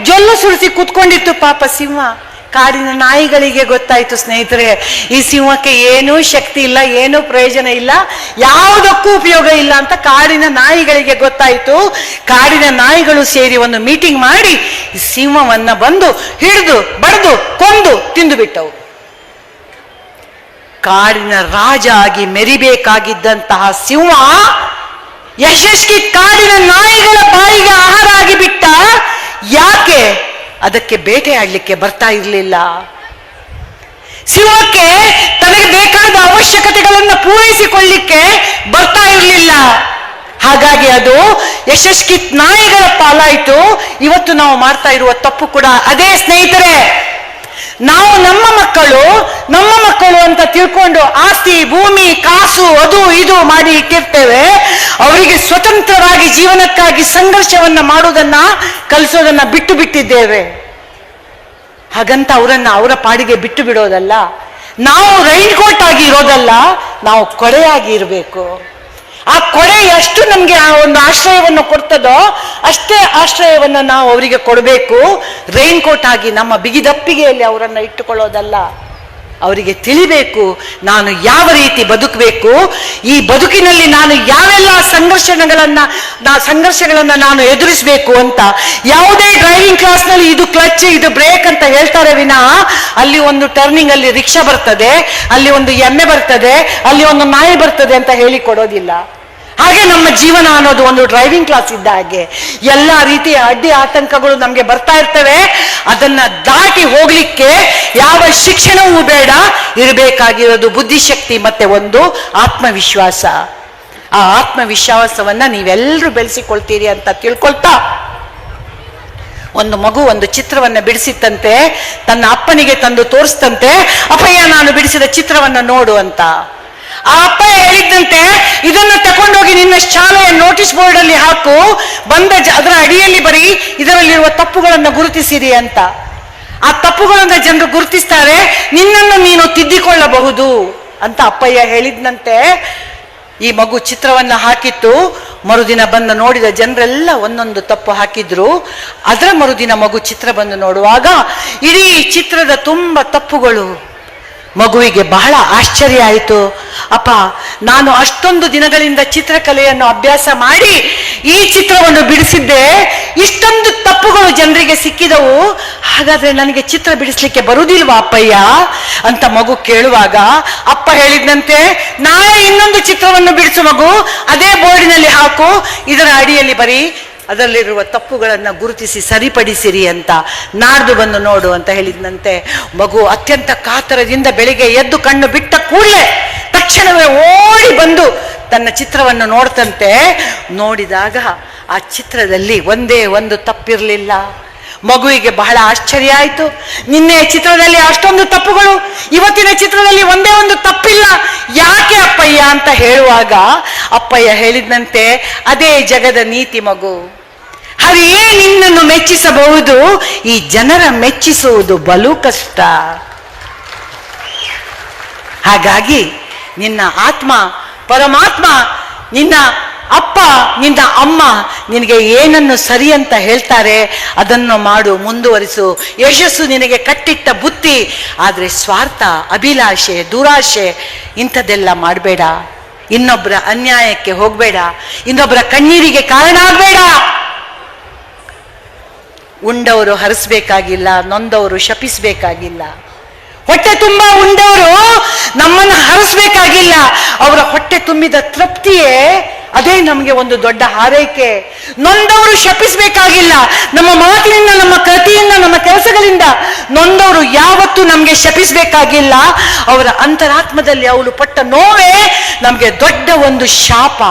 ಜೊಲ್ಲು ಸುರಿಸಿ ಕೂತ್ಕೊಂಡಿತ್ತು ಪಾಪ ಸಿಂಹ. ಕಾಡಿನ ನಾಯಿಗಳಿಗೆ ಗೊತ್ತಾಯ್ತು ಸ್ನೇಹಿತರೆ, ಈ ಸಿಂಹಕ್ಕೆ ಏನೂ ಶಕ್ತಿ ಇಲ್ಲ, ಏನೂ ಪ್ರಯೋಜನ ಇಲ್ಲ, ಯಾವುದಕ್ಕೂ ಉಪಯೋಗ ಇಲ್ಲ ಅಂತ ಕಾಡಿನ ನಾಯಿಗಳಿಗೆ ಗೊತ್ತಾಯ್ತು. ಕಾಡಿನ ನಾಯಿಗಳು ಸೇರಿ ಒಂದು ಮೀಟಿಂಗ್ ಮಾಡಿ ಸಿಂಹವನ್ನ ಬಂದು ಹಿಡಿದು ಬಡಿದು ಕೊಂದು ತಿಂದು ಬಿಟ್ಟವು. ಕಾಡಿನ ರಾಜ ಆಗಿ ಮೆರಿಬೇಕಾಗಿದ್ದಂತಹ ಸಿಂಹ ಯಶಸ್ವಿ ಕಾಡಿನ ನಾಯಿಗಳ ಬಾಯಿಗೆ ಆಹಾರ ಆಗಿ ಬಿಟ್ಟ. ಯಾಕೆ? ಅದಕ್ಕೆ ಬೇಟೆ ಆಡ್ಲಿಕ್ಕೆ ಬರ್ತಾ ಇರಲಿಲ್ಲ. ಸಿಂಹಕ್ಕೆ ತನಗೆ ಬೇಕಾದ ಅವಶ್ಯಕತೆಗಳನ್ನು ಪೂರೈಸಿಕೊಳ್ಳಿಕ್ಕೆ ಬರ್ತಾ ಇರಲಿಲ್ಲ. ಹಾಗಾಗಿ ಅದು ಯಶಸ್ವಿ ನಾಯಿಗಳ ಪಾಲಾಯಿತು. ಇವತ್ತು ನಾವು ಮಾಡ್ತಾ ಇರುವ ತಪ್ಪು ಕೂಡ ಅದೇ ಸ್ನೇಹಿತರೆ. ನಾವು ನಮ್ಮ ಮಕ್ಕಳು ಅಂತ ತಿಳ್ಕೊಂಡು ಆಸ್ತಿ ಭೂಮಿ ಕಾಸು ಅದು ಇದು ಮಾಡಿ ಇಟ್ಟಿರ್ತೇವೆ. ಅವರಿಗೆ ಸ್ವತಂತ್ರವಾಗಿ ಜೀವನಕ್ಕಾಗಿ ಸಂಘರ್ಷವನ್ನ ಮಾಡುವುದನ್ನ ಕಲಿಸೋದನ್ನ ಬಿಟ್ಟು ಬಿಟ್ಟಿದ್ದೇವೆ. ಹಾಗಂತ ಅವರ ಪಾಡಿಗೆ ಬಿಟ್ಟು ಬಿಡೋದಲ್ಲ. ನಾವು ರೈನ್ ಕೋಟ್ ಆಗಿ ಇರೋದಲ್ಲ, ನಾವು ಕೊಡೆಯಾಗಿ ಇರಬೇಕು. ಆ ಕೊಡೆ ಎಷ್ಟು ನಮ್ಗೆ ಆ ಒಂದು ಆಶ್ರಯವನ್ನು ಕೊಡ್ತದೋ ಅಷ್ಟೇ ಆಶ್ರಯವನ್ನು ನಾವು ಅವರಿಗೆ ಕೊಡಬೇಕು. ರೈನ್ ಕೋಟ್ ಆಗಿ ನಮ್ಮ ಬಿಗಿದಪ್ಪಿಗೆಯಲ್ಲಿ ಅವರನ್ನು ಇಟ್ಟುಕೊಳ್ಳೋದಲ್ಲ. ಅವರಿಗೆ ತಿಳಿಬೇಕು ನಾನು ಯಾವ ರೀತಿ ಬದುಕಬೇಕು, ಈ ಬದುಕಿನಲ್ಲಿ ನಾನು ಯಾವೆಲ್ಲ ಸಂಘರ್ಷಗಳನ್ನ ನಾನು ಎದುರಿಸಬೇಕು ಅಂತ. ಯಾವುದೇ ಡ್ರೈವಿಂಗ್ ಕ್ಲಾಸ್ನಲ್ಲಿ ಇದು ಕ್ಲಚ್ ಇದು ಬ್ರೇಕ್ ಅಂತ ಹೇಳ್ತಾರೆ ವಿನಃ ಅಲ್ಲಿ ಒಂದು ಟರ್ನಿಂಗ್ ಅಲ್ಲಿ ರಿಕ್ಷಾ ಬರ್ತದೆ, ಅಲ್ಲಿ ಒಂದು ಎಮ್ಮೆ ಬರ್ತದೆ, ಅಲ್ಲಿ ಒಂದು ನಾಯಿ ಬರ್ತದೆ ಅಂತ ಹೇಳಿ ಕೊಡೋದಿಲ್ಲ. ಹಾಗೆ ನಮ್ಮ ಜೀವನ ಅನ್ನೋದು ಒಂದು ಡ್ರೈವಿಂಗ್ ಕ್ಲಾಸ್ ಇದ್ದ ಹಾಗೆ. ಎಲ್ಲ ರೀತಿಯ ಅಡ್ಡಿ ಆತಂಕಗಳು ನಮ್ಗೆ ಬರ್ತಾ ಇರ್ತವೆ. ಅದನ್ನ ದಾಟಿ ಹೋಗ್ಲಿಕ್ಕೆ ಯಾವ ಶಿಕ್ಷಣವೂ ಬೇಡ. ಇರಬೇಕಾಗಿರೋದು ಬುದ್ಧಿಶಕ್ತಿ ಮತ್ತೆ ಒಂದು ಆತ್ಮವಿಶ್ವಾಸ. ಆ ಆತ್ಮವಿಶ್ವಾಸವನ್ನ ನೀವೆಲ್ಲರೂ ಬೆಳೆಸಿಕೊಳ್ತೀರಿ ಅಂತ ತಿಳ್ಕೊಳ್ತಾ, ಒಂದು ಮಗು ಒಂದು ಚಿತ್ರವನ್ನ ಬಿಡಿಸಿತ್ತಂತೆ. ತನ್ನ ಅಪ್ಪನಿಗೆ ತಂದು ತೋರಿಸ್ತಂತೆ, ಅಪ್ಪಯ್ಯ ನಾನು ಬಿಡಿಸಿದ ಚಿತ್ರವನ್ನ ನೋಡು ಅಂತ. ಆ ಅಪ್ಪ ಹೇಳಿದ್ದಂತೆ, ಇದನ್ನು ತಕೊಂಡೋಗಿ ನಿನ್ನ ಶಾಲೆಯ ನೋಟಿಸ್ ಬೋರ್ಡ್ ಅಲ್ಲಿ ಹಾಕು, ಅದರ ಅಡಿಯಲ್ಲಿ ಬರೀ ಇದರಲ್ಲಿರುವ ತಪ್ಪುಗಳನ್ನು ಗುರುತಿಸಿರಿ ಅಂತ. ಆ ತಪ್ಪುಗಳನ್ನು ಜನರು ಗುರುತಿಸ್ತಾರೆ, ನಿನ್ನನ್ನು ನೀನು ತಿದ್ದಿಕೊಳ್ಳಬಹುದು ಅಂತ ಅಪ್ಪಯ್ಯ ಹೇಳಿದ್ನಂತೆ. ಈ ಮಗು ಚಿತ್ರವನ್ನ ಹಾಕಿತ್ತು. ಮರುದಿನ ಬಂದು ನೋಡಿದ ಜನರೆಲ್ಲ ಒಂದೊಂದು ತಪ್ಪು ಹಾಕಿದ್ರು. ಅದರ ಮರುದಿನ ಮಗು ಚಿತ್ರ ಬಂದು ನೋಡುವಾಗ ಇಡೀ ಚಿತ್ರದ ತುಂಬ ತಪ್ಪುಗಳು. ಮಗುವಿಗೆ ಬಹಳ ಆಶ್ಚರ್ಯ ಆಯಿತು. ಅಪ್ಪ, ನಾನು ಅಷ್ಟೊಂದು ದಿನಗಳಿಂದ ಚಿತ್ರಕಲೆಯನ್ನು ಅಭ್ಯಾಸ ಮಾಡಿ ಈ ಚಿತ್ರವನ್ನು ಬಿಡಿಸಿದ್ದೆ, ಇಷ್ಟೊಂದು ತಪ್ಪುಗಳು ಜನರಿಗೆ ಸಿಕ್ಕಿದವು, ಹಾಗಾದ್ರೆ ನನಗೆ ಚಿತ್ರ ಬಿಡಿಸ್ಲಿಕ್ಕೆ ಬರುವುದಿಲ್ವಾ ಅಪ್ಪಯ್ಯ ಅಂತ ಮಗು ಕೇಳುವಾಗ ಅಪ್ಪ ಹೇಳಿದ್ನಂತೆ, ನಾಳೆ ಇನ್ನೊಂದು ಚಿತ್ರವನ್ನು ಬಿಡಿಸು ಮಗು, ಅದೇ ಬೋರ್ಡಿನಲ್ಲಿ ಹಾಕು, ಇದರ ಅಡಿಯಲ್ಲಿ ಬರೀ ಅದರಲ್ಲಿರುವ ತಪ್ಪುಗಳನ್ನು ಗುರುತಿಸಿ ಸರಿಪಡಿಸಿರಿ ಅಂತ. ನಾಡ್ದು ಬಂದು ನೋಡು ಅಂತ ಹೇಳಿದ್ನಂತೆ. ಮಗು ಅತ್ಯಂತ ಕಾತರದಿಂದ ಬೆಳಿಗ್ಗೆ ಎದ್ದು ಕಣ್ಣು ಬಿಟ್ಟ ಕೂಡಲೇ ತಕ್ಷಣವೇ ಓಡಿ ಬಂದು ತನ್ನ ಚಿತ್ರವನ್ನು ನೋಡ್ತಂತೆ. ನೋಡಿದಾಗ ಆ ಚಿತ್ರದಲ್ಲಿ ಒಂದೇ ಒಂದು ತಪ್ಪಿರಲಿಲ್ಲ. ಮಗುವಿಗೆ ಬಹಳ ಆಶ್ಚರ್ಯ ಆಯಿತು. ನಿನ್ನೆ ಚಿತ್ರದಲ್ಲಿ ಅಷ್ಟೊಂದು ತಪ್ಪುಗಳು, ಇವತ್ತಿನ ಚಿತ್ರದಲ್ಲಿ ಒಂದೇ ಒಂದು ತಪ್ಪಿಲ್ಲ, ಯಾಕೆ ಅಪ್ಪಯ್ಯ ಅಂತ ಹೇಳುವಾಗ ಅಪ್ಪಯ್ಯ ಹೇಳಿದ್ನಂತೆ, ಅದೇ ಜಗದ ನೀತಿ ಮಗು. ಹರಿಯೇ ನಿನ್ನನ್ನು ಮೆಚ್ಚಿಸಬಹುದು, ಈ ಜನರ ಮೆಚ್ಚಿಸುವುದು ಬಲು ಕಷ್ಟ. ಹಾಗಾಗಿ ನಿನ್ನ ಆತ್ಮ ಪರಮಾತ್ಮ, ನಿನ್ನ ಅಪ್ಪ ನಿನ್ನ ಅಮ್ಮ ನಿನಗೆ ಏನನ್ನು ಸರಿ ಅಂತ ಹೇಳ್ತಾರೆ ಅದನ್ನು ಮಾಡು, ಮುಂದುವರಿಸು. ಯಶಸ್ಸು ನಿನಗೆ ಕಟ್ಟಿಟ್ಟ ಬುತ್ತಿ. ಆದರೆ ಸ್ವಾರ್ಥ, ಅಭಿಲಾಷೆ, ದುರಾಶೆ ಇಂಥದ್ದೆಲ್ಲ ಮಾಡಬೇಡ. ಇನ್ನೊಬ್ಬರ ಅನ್ಯಾಯಕ್ಕೆ ಹೋಗಬೇಡ. ಇನ್ನೊಬ್ಬರ ಕಣ್ಣೀರಿಗೆ ಕಾರಣ ಆಗಬೇಡ. ಉಂಡವರು ಹರಿಸ್ಬೇಕಾಗಿಲ್ಲ, ನೊಂದವರು ಶಪಿಸಬೇಕಾಗಿಲ್ಲ. ಹೊಟ್ಟೆ ತುಂಬ ಉಂಡವರು ನಮ್ಮನ್ನು ಹರಿಸ್ಬೇಕಾಗಿಲ್ಲ. ಅವರ ಹೊಟ್ಟೆ ತುಂಬಿದ ತೃಪ್ತಿಯೇ ಅದೇ ನಮಗೆ ಒಂದು ದೊಡ್ಡ ಹಾರೈಕೆ. ನೊಂದವರು ಶಪಿಸಬೇಕಾಗಿಲ್ಲ. ನಮ್ಮ ಮಾತಿನಿಂದ, ನಮ್ಮ ಕೃತಿಯಿಂದ, ನಮ್ಮ ಕೆಲಸಗಳಿಂದ ನೊಂದವರು ಯಾವತ್ತೂ ನಮಗೆ ಶಪಿಸಬೇಕಾಗಿಲ್ಲ. ಅವರ ಅಂತರಾತ್ಮದಲ್ಲಿ ಅವರು ಪಟ್ಟ ನೋವೇ ನಮಗೆ ದೊಡ್ಡ ಒಂದು ಶಾಪ.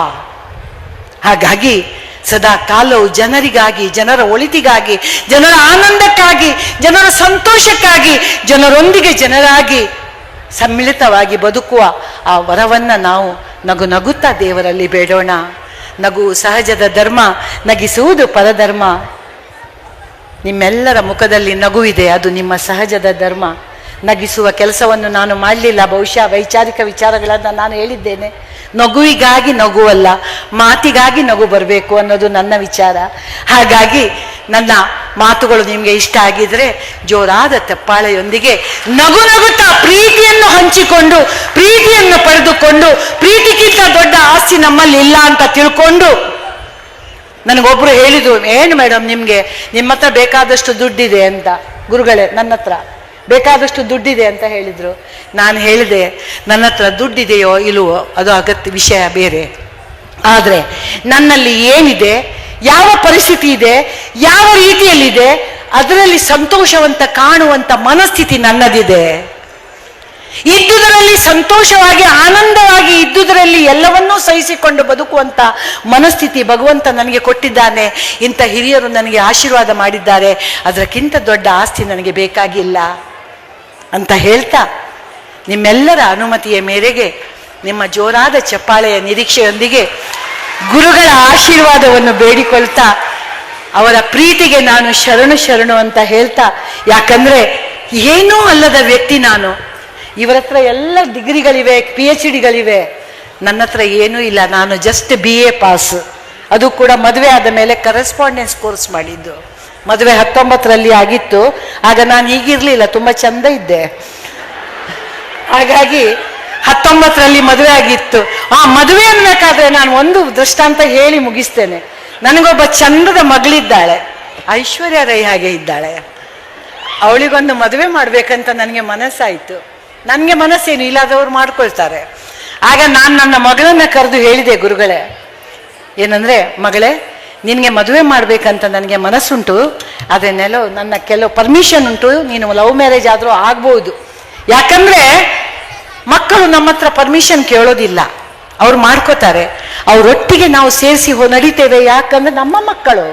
ಹಾಗಾಗಿ ಸದಾ ಕಾಲವು ಜನರಿಗಾಗಿ, ಜನರ ಒಳಿತಿಗಾಗಿ, ಜನರ ಆನಂದಕ್ಕಾಗಿ, ಜನರ ಸಂತೋಷಕ್ಕಾಗಿ, ಜನರೊಂದಿಗೆ ಜನರಾಗಿ ಸಮ್ಮಿಳಿತವಾಗಿ ಬದುಕುವ ಆ ವರವನ್ನ ನಾವು ನಗು ನಗುತ್ತಾ ದೇವರಲ್ಲಿ ಬೇಡೋಣ. ನಗು ಸಹಜದ ಧರ್ಮ, ನಗಿಸುವುದು ಪರಧರ್ಮ. ನಿಮ್ಮೆಲ್ಲರ ಮುಖದಲ್ಲಿ ನಗುವಿದೆ, ಅದು ನಿಮ್ಮ ಸಹಜದ ಧರ್ಮ. ನಗಿಸುವ ಕೆಲಸವನ್ನು ನಾನು ಮಾಡಲಿಲ್ಲ. ಬಹುಶಃ ವೈಚಾರಿಕ ವಿಚಾರಗಳನ್ನು ನಾನು ಹೇಳಿದ್ದೇನೆ. ನಗುವಿಗಾಗಿ ನಗುವಲ್ಲ, ಮಾತಿಗಾಗಿ ನಗು ಬರಬೇಕು ಅನ್ನೋದು ನನ್ನ ವಿಚಾರ. ಹಾಗಾಗಿ ನನ್ನ ಮಾತುಗಳು ನಿಮಗೆ ಇಷ್ಟ ಆಗಿದ್ರೆ ಜೋರಾದ ಚಪ್ಪಾಳೆಯೊಂದಿಗೆ ನಗು ನಗುತ್ತಾ ಪ್ರೀತಿಯನ್ನು ಹಂಚಿಕೊಂಡು ಪ್ರೀತಿಯನ್ನು ಪಡೆದುಕೊಂಡು ಪ್ರೀತಿಗಿಂತ ದೊಡ್ಡ ಆಸ್ತಿ ನಮ್ಮಲ್ಲಿ ಇಲ್ಲ ಅಂತ ತಿಳ್ಕೊಂಡು, ನನಗೊಬ್ರು ಹೇಳಿದ್ರು, ಏನು ಮೇಡಮ್ ನಿಮ್ಗೆ ನಿಮ್ಮ ಹತ್ರ ಬೇಕಾದಷ್ಟು ದುಡ್ಡಿದೆ ಅಂತ, ಗುರುಗಳೇ ನನ್ನ ಹತ್ರ ಬೇಕಾದಷ್ಟು ದುಡ್ಡಿದೆ ಅಂತ ಹೇಳಿದ್ರು. ನಾನು ಹೇಳಿದೆ, ನನ್ನ ಹತ್ರ ದುಡ್ಡಿದೆಯೋ ಇಲ್ವೋ ಅದು ಅಗತ್ಯ ವಿಷಯ ಬೇರೆ, ಆದರೆ ನನ್ನಲ್ಲಿ ಏನಿದೆ, ಯಾವ ಪರಿಸ್ಥಿತಿ ಇದೆ, ಯಾವ ರೀತಿಯಲ್ಲಿದೆ, ಅದರಲ್ಲಿ ಸಂತೋಷವಂತ ಕಾಣುವಂತ ಮನಸ್ಥಿತಿ ನನ್ನದಿದೆ. ಇದ್ದುದರಲ್ಲಿ ಸಂತೋಷವಾಗಿ ಆನಂದವಾಗಿ ಇದ್ದುದರಲ್ಲಿ ಎಲ್ಲವನ್ನೂ ಸಹಿಸಿಕೊಂಡು ಬದುಕುವಂತ ಮನಸ್ಥಿತಿ ಭಗವಂತ ನನಗೆ ಕೊಟ್ಟಿದ್ದಾನೆ. ಇಂಥ ಹಿರಿಯರು ನನಗೆ ಆಶೀರ್ವಾದ ಮಾಡಿದ್ದಾರೆ, ಅದಕ್ಕಿಂತ ದೊಡ್ಡ ಆಸ್ತಿ ನನಗೆ ಬೇಕಾಗಿಲ್ಲ ಅಂತ ಹೇಳ್ತಾ, ನಿಮ್ಮೆಲ್ಲರ ಅನುಮತಿಯ ಮೇರೆಗೆ ನಿಮ್ಮ ಜೋರಾದ ಚಪ್ಪಾಳೆಯ ನಿರೀಕ್ಷೆಯೊಂದಿಗೆ ಗುರುಗಳ ಆಶೀರ್ವಾದವನ್ನು ಬೇಡಿಕೊಳ್ತಾ, ಅವರ ಪ್ರೀತಿಗೆ ನಾನು ಶರಣು ಅಂತ ಹೇಳ್ತಾ, ಯಾಕಂದ್ರೆ ಏನೂ ಅಲ್ಲದ ವ್ಯಕ್ತಿ ನಾನು. ಇವರ ಹತ್ರ ಎಲ್ಲ ಡಿಗ್ರಿಗಳಿವೆ, PhDಗಳಿವೆ, ನನ್ನ ಹತ್ರ ಏನೂ ಇಲ್ಲ. ನಾನು ಜಸ್ಟ್ BA ಪಾಸ್, ಅದು ಕೂಡ ಮದುವೆ ಆದ ಮೇಲೆ ಕರೆಸ್ಪಾಂಡೆನ್ಸ್ ಕೋರ್ಸ್ ಮಾಡಿದ್ದು. ಮದುವೆ 19ರಲ್ಲಿ ಆಗಿತ್ತು, ಆಗ ನಾನು ಈಗಿರ್ಲಿಲ್ಲ, ತುಂಬ ಚಂದ ಇದ್ದೆ. ಹಾಗಾಗಿ 19ರಲ್ಲಿ ಮದುವೆ ಆಗಿತ್ತು. ಆ ಮದುವೆ ಅನ್ಬೇಕಾದ್ರೆ ನಾನು ಒಂದು ದೃಷ್ಟಾಂತ ಹೇಳಿ ಮುಗಿಸ್ತೇನೆ. ನನಗೊಬ್ಬ ಚಂದದ ಮಗಳಿದ್ದಾಳೆ, ಐಶ್ವರ್ಯ ರೈ ಹಾಗೆ ಇದ್ದಾಳೆ. ಅವಳಿಗೊಂದು ಮದುವೆ ಮಾಡ್ಬೇಕಂತ ನನಗೆ ಮನಸ್ಸಾಯಿತು. ನನಗೆ ಮನಸ್ಸೇನು, ಇಲ್ಲಾದವ್ರು ಮಾಡ್ಕೊಳ್ತಾರೆ. ಆಗ ನಾನು ನನ್ನ ಮಗಳನ್ನ ಕರೆದು ಹೇಳಿದೆ, ಗುರುಗಳೇ ಏನಂದ್ರೆ, ಮಗಳೇ ನಿನಗೆ ಮದುವೆ ಮಾಡ್ಬೇಕಂತ ನನಗೆ ಮನಸ್ಸುಂಟು, ಆದರೆ ನನ್ನ ಕೆಲವು ಪರ್ಮಿಷನ್ ಉಂಟು, ನೀನು ಲವ್ ಮ್ಯಾರೇಜ್ ಆದರೂ ಆಗ್ಬೋದು. ಯಾಕಂದ್ರೆ ಮಕ್ಕಳು ನಮ್ಮ ಹತ್ರ ಪರ್ಮಿಷನ್ ಕೇಳೋದಿಲ್ಲ, ಅವ್ರು ಮಾಡ್ಕೋತಾರೆ. ಅವರೊಟ್ಟಿಗೆ ನಾವು ಸೇರಿಸಿ ನಡೀತೇವೆ, ಯಾಕಂದ್ರೆ ನಮ್ಮ ಮಕ್ಕಳು.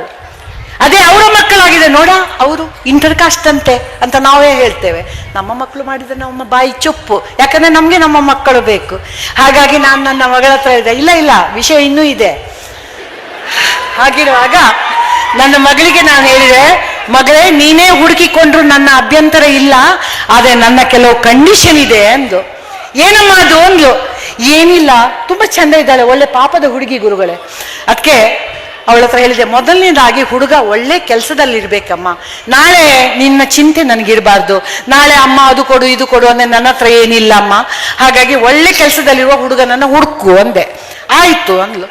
ಅದೇ ಅವರ ಮಕ್ಕಳಾಗಿದೆ ನೋಡ, ಅವರು ಇಂಟರ್ ಕಾಸ್ಟ್ ಅಂತೆ ಅಂತ ನಾವೇ ಹೇಳ್ತೇವೆ. ನಮ್ಮ ಮಕ್ಕಳು ಮಾಡಿದ್ರೆ ನಮ್ಮ ಬಾಯಿ ಚೊಪ್ಪು, ಯಾಕಂದ್ರೆ ನಮ್ಗೆ ನಮ್ಮ ಮಕ್ಕಳು ಬೇಕು. ಹಾಗಾಗಿ ನಾನು ನನ್ನ ಮಗಳ ಹತ್ರ ಹೇಳಿದೆ, ಇಲ್ಲ ವಿಷಯ ಇನ್ನೂ ಇದೆ. ಹಾಗಿರುವಾಗ ನನ್ನ ಮಗಳಿಗೆ ನಾನು ಹೇಳಿದೆ, ಮಗಳೇ ನೀನೇ ಹುಡುಕಿಕೊಂಡ್ರು ನನ್ನ ಅಭ್ಯಂತರ ಇಲ್ಲ, ಆದರೆ ನನ್ನ ಕೆಲವು ಕಂಡೀಷನ್ ಇದೆ ಅಂದು. ಏನಮ್ಮ ಅದು ಅಂದ್ಲು. ಏನಿಲ್ಲ, ತುಂಬಾ ಚಂದ ಇದ್ದಾಳೆ, ಒಳ್ಳೆ ಪಾಪದ ಹುಡುಗಿ ಗುರುಗಳೇ. ಅದಕ್ಕೆ ಅವಳ ಹತ್ರ ಹೇಳಿದೆ, ಮೊದಲನೇದಾಗಿ ಹುಡುಗ ಒಳ್ಳೆ ಕೆಲಸದಲ್ಲಿರ್ಬೇಕಮ್ಮ. ನಾಳೆ ನಿನ್ನ ಚಿಂತೆ ನನಗಿರಬಾರ್ದು, ನಾಳೆ ಅಮ್ಮ ಅದು ಕೊಡು ಇದು ಕೊಡು ಅಂದ್ರೆ ನನ್ನ ಹತ್ರ ಏನಿಲ್ಲ ಅಮ್ಮ. ಹಾಗಾಗಿ ಒಳ್ಳೆ ಕೆಲಸದಲ್ಲಿರುವ ಹುಡುಗನನ್ನ ಹುಡುಕು ಅಂದೆ. ಆಯ್ತು ಅಂದ್ಲು.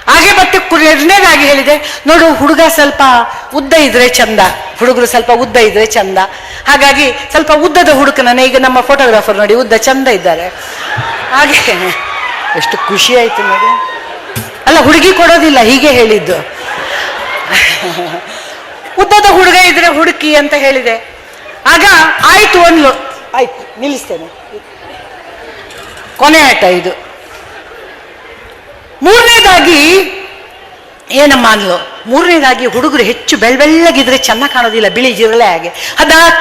ಹಾಗೆ ಮತ್ತೆ ಎರಡನೇದಾಗಿ ಹೇಳಿದೆ, ನೋಡು ಹುಡುಗ ಸ್ವಲ್ಪ ಉದ್ದ ಇದ್ರೆ ಚಂದ, ಹುಡುಗರು ಸ್ವಲ್ಪ ಉದ್ದ ಇದ್ರೆ ಚಂದ. ಹಾಗಾಗಿ ಸ್ವಲ್ಪ ಉದ್ದದ ಹುಡುಕನ, ಈಗ ನಮ್ಮ ಫೋಟೋಗ್ರಾಫರ್ ನೋಡಿ ಉದ್ದ ಚಂದ ಇದ್ದಾರೆ. ಹಾಗೆ ಎಷ್ಟು ಖುಷಿ ಆಯ್ತು ನೋಡಿ. ಅಲ್ಲ, ಹುಡುಗಿ ಕೊಡೋದಿಲ್ಲ, ಹೀಗೆ ಹೇಳಿದ್ದು. ಉದ್ದದ ಹುಡುಗ ಇದ್ರೆ ಹುಡುಕಿ ಅಂತ ಹೇಳಿದೆ. ಆಗ ಆಯ್ತು ಅಂದ್ಲು. ಆಯ್ತು, ನಿಲ್ಲಿಸ್ತೇನೆ, ಕೊನೆ ಆಟ ಇದು. ಮೂರನೇದಾಗಿ ಏನಮ್ಮ ಅಂದ್ಲು. ಮೂರನೇದಾಗಿ ಹುಡುಗರು ಹೆಚ್ಚು ಬೆಳ್ಳಗಿದ್ರೆ ಚೆನ್ನಾಗಿ ಕಾಣೋದಿಲ್ಲ, ಬಿಳಿ ಜಿರಳೆ ಹಾಗೆ,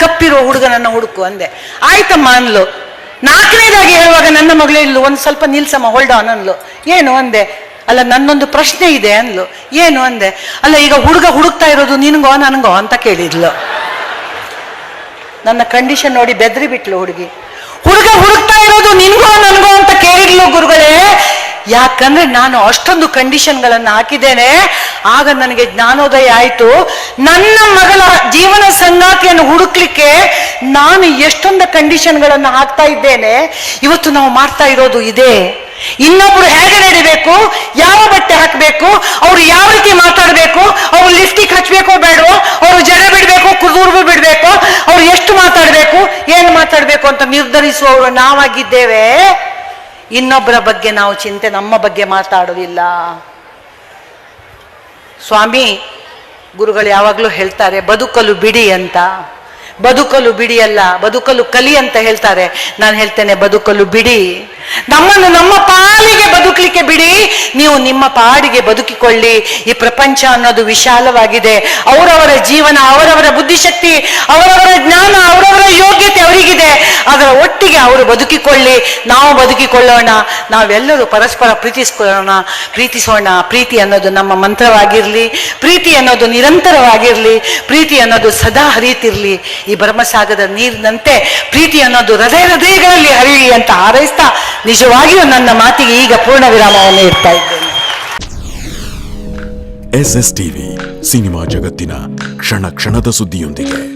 ಕಪ್ಪಿರೋ ಹುಡುಗನನ್ನ ಹುಡುಕು ಅಂದೆ. ಆಯ್ತಮ್ಮ ಅಂದ್ಲು. ನಾಲ್ಕನೇದಾಗಿ ಹೇಳುವಾಗ ನನ್ನ ಮಗಳು ಇಲ್ಲು, ಒಂದು ಸ್ವಲ್ಪ ನಿಲ್ಸಮ್ಮ, ಹೋಲ್ಡ್ ಆನ್ ಅಂದ್ಲು. ಏನು ಅಂದೆ. ಅಲ್ಲ, ನನ್ನೊಂದು ಪ್ರಶ್ನೆ ಇದೆ ಅಂದ್ಲು. ಏನು ಅಂದೆ. ಅಲ್ಲ, ಈಗ ಹುಡುಗ ಹುಡುಕ್ತಾ ಇರೋದು ನಿನ್ಗೋ ನನ್ಗೋ ಅಂತ ಕೇಳಿದ್ಲು. ನನ್ನ ಕಂಡೀಷನ್ ನೋಡಿ ಬೆದ್ರಿ ಬಿಟ್ಲು ಹುಡುಗಿ. ಹುಡುಗ ಹುಡುಕ್ತಾ ಇರೋದು ನಿನ್ಗೋ ನನ್ಗೋ ಅಂತ ಕೇಳಿದ್ಲು ಗುರುಗಳೇ. ಯಾಕಂದ್ರೆ ನಾನು ಅಷ್ಟೊಂದು ಕಂಡೀಷನ್ಗಳನ್ನು ಹಾಕಿದ್ದೇನೆ. ಆಗ ನನಗೆ ಜ್ಞಾನೋದಯ ಆಯ್ತು. ನನ್ನ ಮಗಳ ಜೀವನ ಸಂಗಾತಿಯನ್ನು ಹುಡುಕ್ಲಿಕ್ಕೆ ನಾನು ಎಷ್ಟೊಂದು ಕಂಡೀಷನ್ಗಳನ್ನು ಹಾಕ್ತಾ ಇದ್ದೇನೆ. ಇವತ್ತು ನಾವು ಮಾಡ್ತಾ ಇರೋದು ಇದೆ. ಇನ್ನೊಬ್ರು ಹೇಗೆ ನಡಿಬೇಕು, ಯಾವ ಬಟ್ಟೆ ಹಾಕಬೇಕು, ಅವ್ರು ಯಾವ ರೀತಿ ಮಾತಾಡಬೇಕು, ಅವ್ರು ಲಿಪ್ಸ್ಟಿಕ್ ಹಚ್ಬೇಕೋ ಬೇಡವೋ, ಅವ್ರು ಜಡೆ ಬಿಡ್ಬೇಕು ಕುದುರ್ಬು ಬಿಡ್ಬೇಕು, ಅವ್ರು ಎಷ್ಟು ಮಾತಾಡಬೇಕು ಏನು ಮಾತಾಡಬೇಕು ಅಂತ ನಿರ್ಧರಿಸುವವರು ನಾವಾಗಿದ್ದೇವೆ. ಇನ್ನೊಬ್ಬರ ಬಗ್ಗೆ ನಾವು ಚಿಂತೆ, ನಮ್ಮ ಬಗ್ಗೆ ಮಾತಾಡೋದಿಲ್ಲ. ಸ್ವಾಮಿ ಗುರುಗಳು ಯಾವಾಗಲೂ ಹೇಳ್ತಾರೆ, ಬದುಕಲು ಬಿಡಿ ಅಂತ. ಬದುಕಲು ಬಿಡಿಯಲ್ಲ, ಬದುಕಲು ಕಲಿ ಅಂತ ಹೇಳ್ತಾರೆ. ನಾನು ಹೇಳ್ತೇನೆ, ಬದುಕಲು ಬಿಡಿ. ನಮ್ಮನ್ನು ನಮ್ಮ ಪಾಲಿಗೆ ಬದುಕಲಿಕ್ಕೆ ಬಿಡಿ. ನೀವು ನಿಮ್ಮ ಪಾಡಿಗೆ ಬದುಕಿಕೊಳ್ಳಿ. ಈ ಪ್ರಪಂಚ ಅನ್ನೋದು ವಿಶಾಲವಾಗಿದೆ. ಅವರವರ ಜೀವನ, ಅವರವರ ಬುದ್ಧಿಶಕ್ತಿ, ಅವರವರ ಜ್ಞಾನ, ಅವರವರ ಯೋಗ್ಯತೆ ಅವರಿಗಿದೆ. ಅದರ ಒಟ್ಟಿಗೆ ಅವರು ಬದುಕಿಕೊಳ್ಳಿ, ನಾವು ಬದುಕಿಕೊಳ್ಳೋಣ. ನಾವೆಲ್ಲರೂ ಪರಸ್ಪರ ಪ್ರೀತಿಸೋಣ. ಪ್ರೀತಿ ಅನ್ನೋದು ನಮ್ಮ ಮಂತ್ರವಾಗಿರ್ಲಿ, ಪ್ರೀತಿ ಅನ್ನೋದು ನಿರಂತರವಾಗಿರ್ಲಿ, ಪ್ರೀತಿ ಅನ್ನೋದು ಸದಾ ಹರಿಯುತ್ತಿರ್ಲಿ. ಈ ಭರಮಸಾಗರದ ನೀರಿನಂತೆ ಪ್ರೀತಿ ಅನ್ನೋದು ಹೃದಯಗಳಲ್ಲಿ ಹರಿಯಲಿ ಅಂತ ಹಾರೈಸ್ತಾ ನಿಜವಾಗಿಯೂ ನನ್ನ ಮಾತಿಗೆ ಈಗ ಪೂರ್ಣ ವಿರಾಮವನ್ನು ಇಡ್ತಾ ಇದ್ದೇನೆ. SS ಟಿವಿ ಸಿನಿಮಾ ಜಗತ್ತಿನ ಕ್ಷಣ ಕ್ಷಣದ ಸುದ್ದಿಯೊಂದಿಗೆ.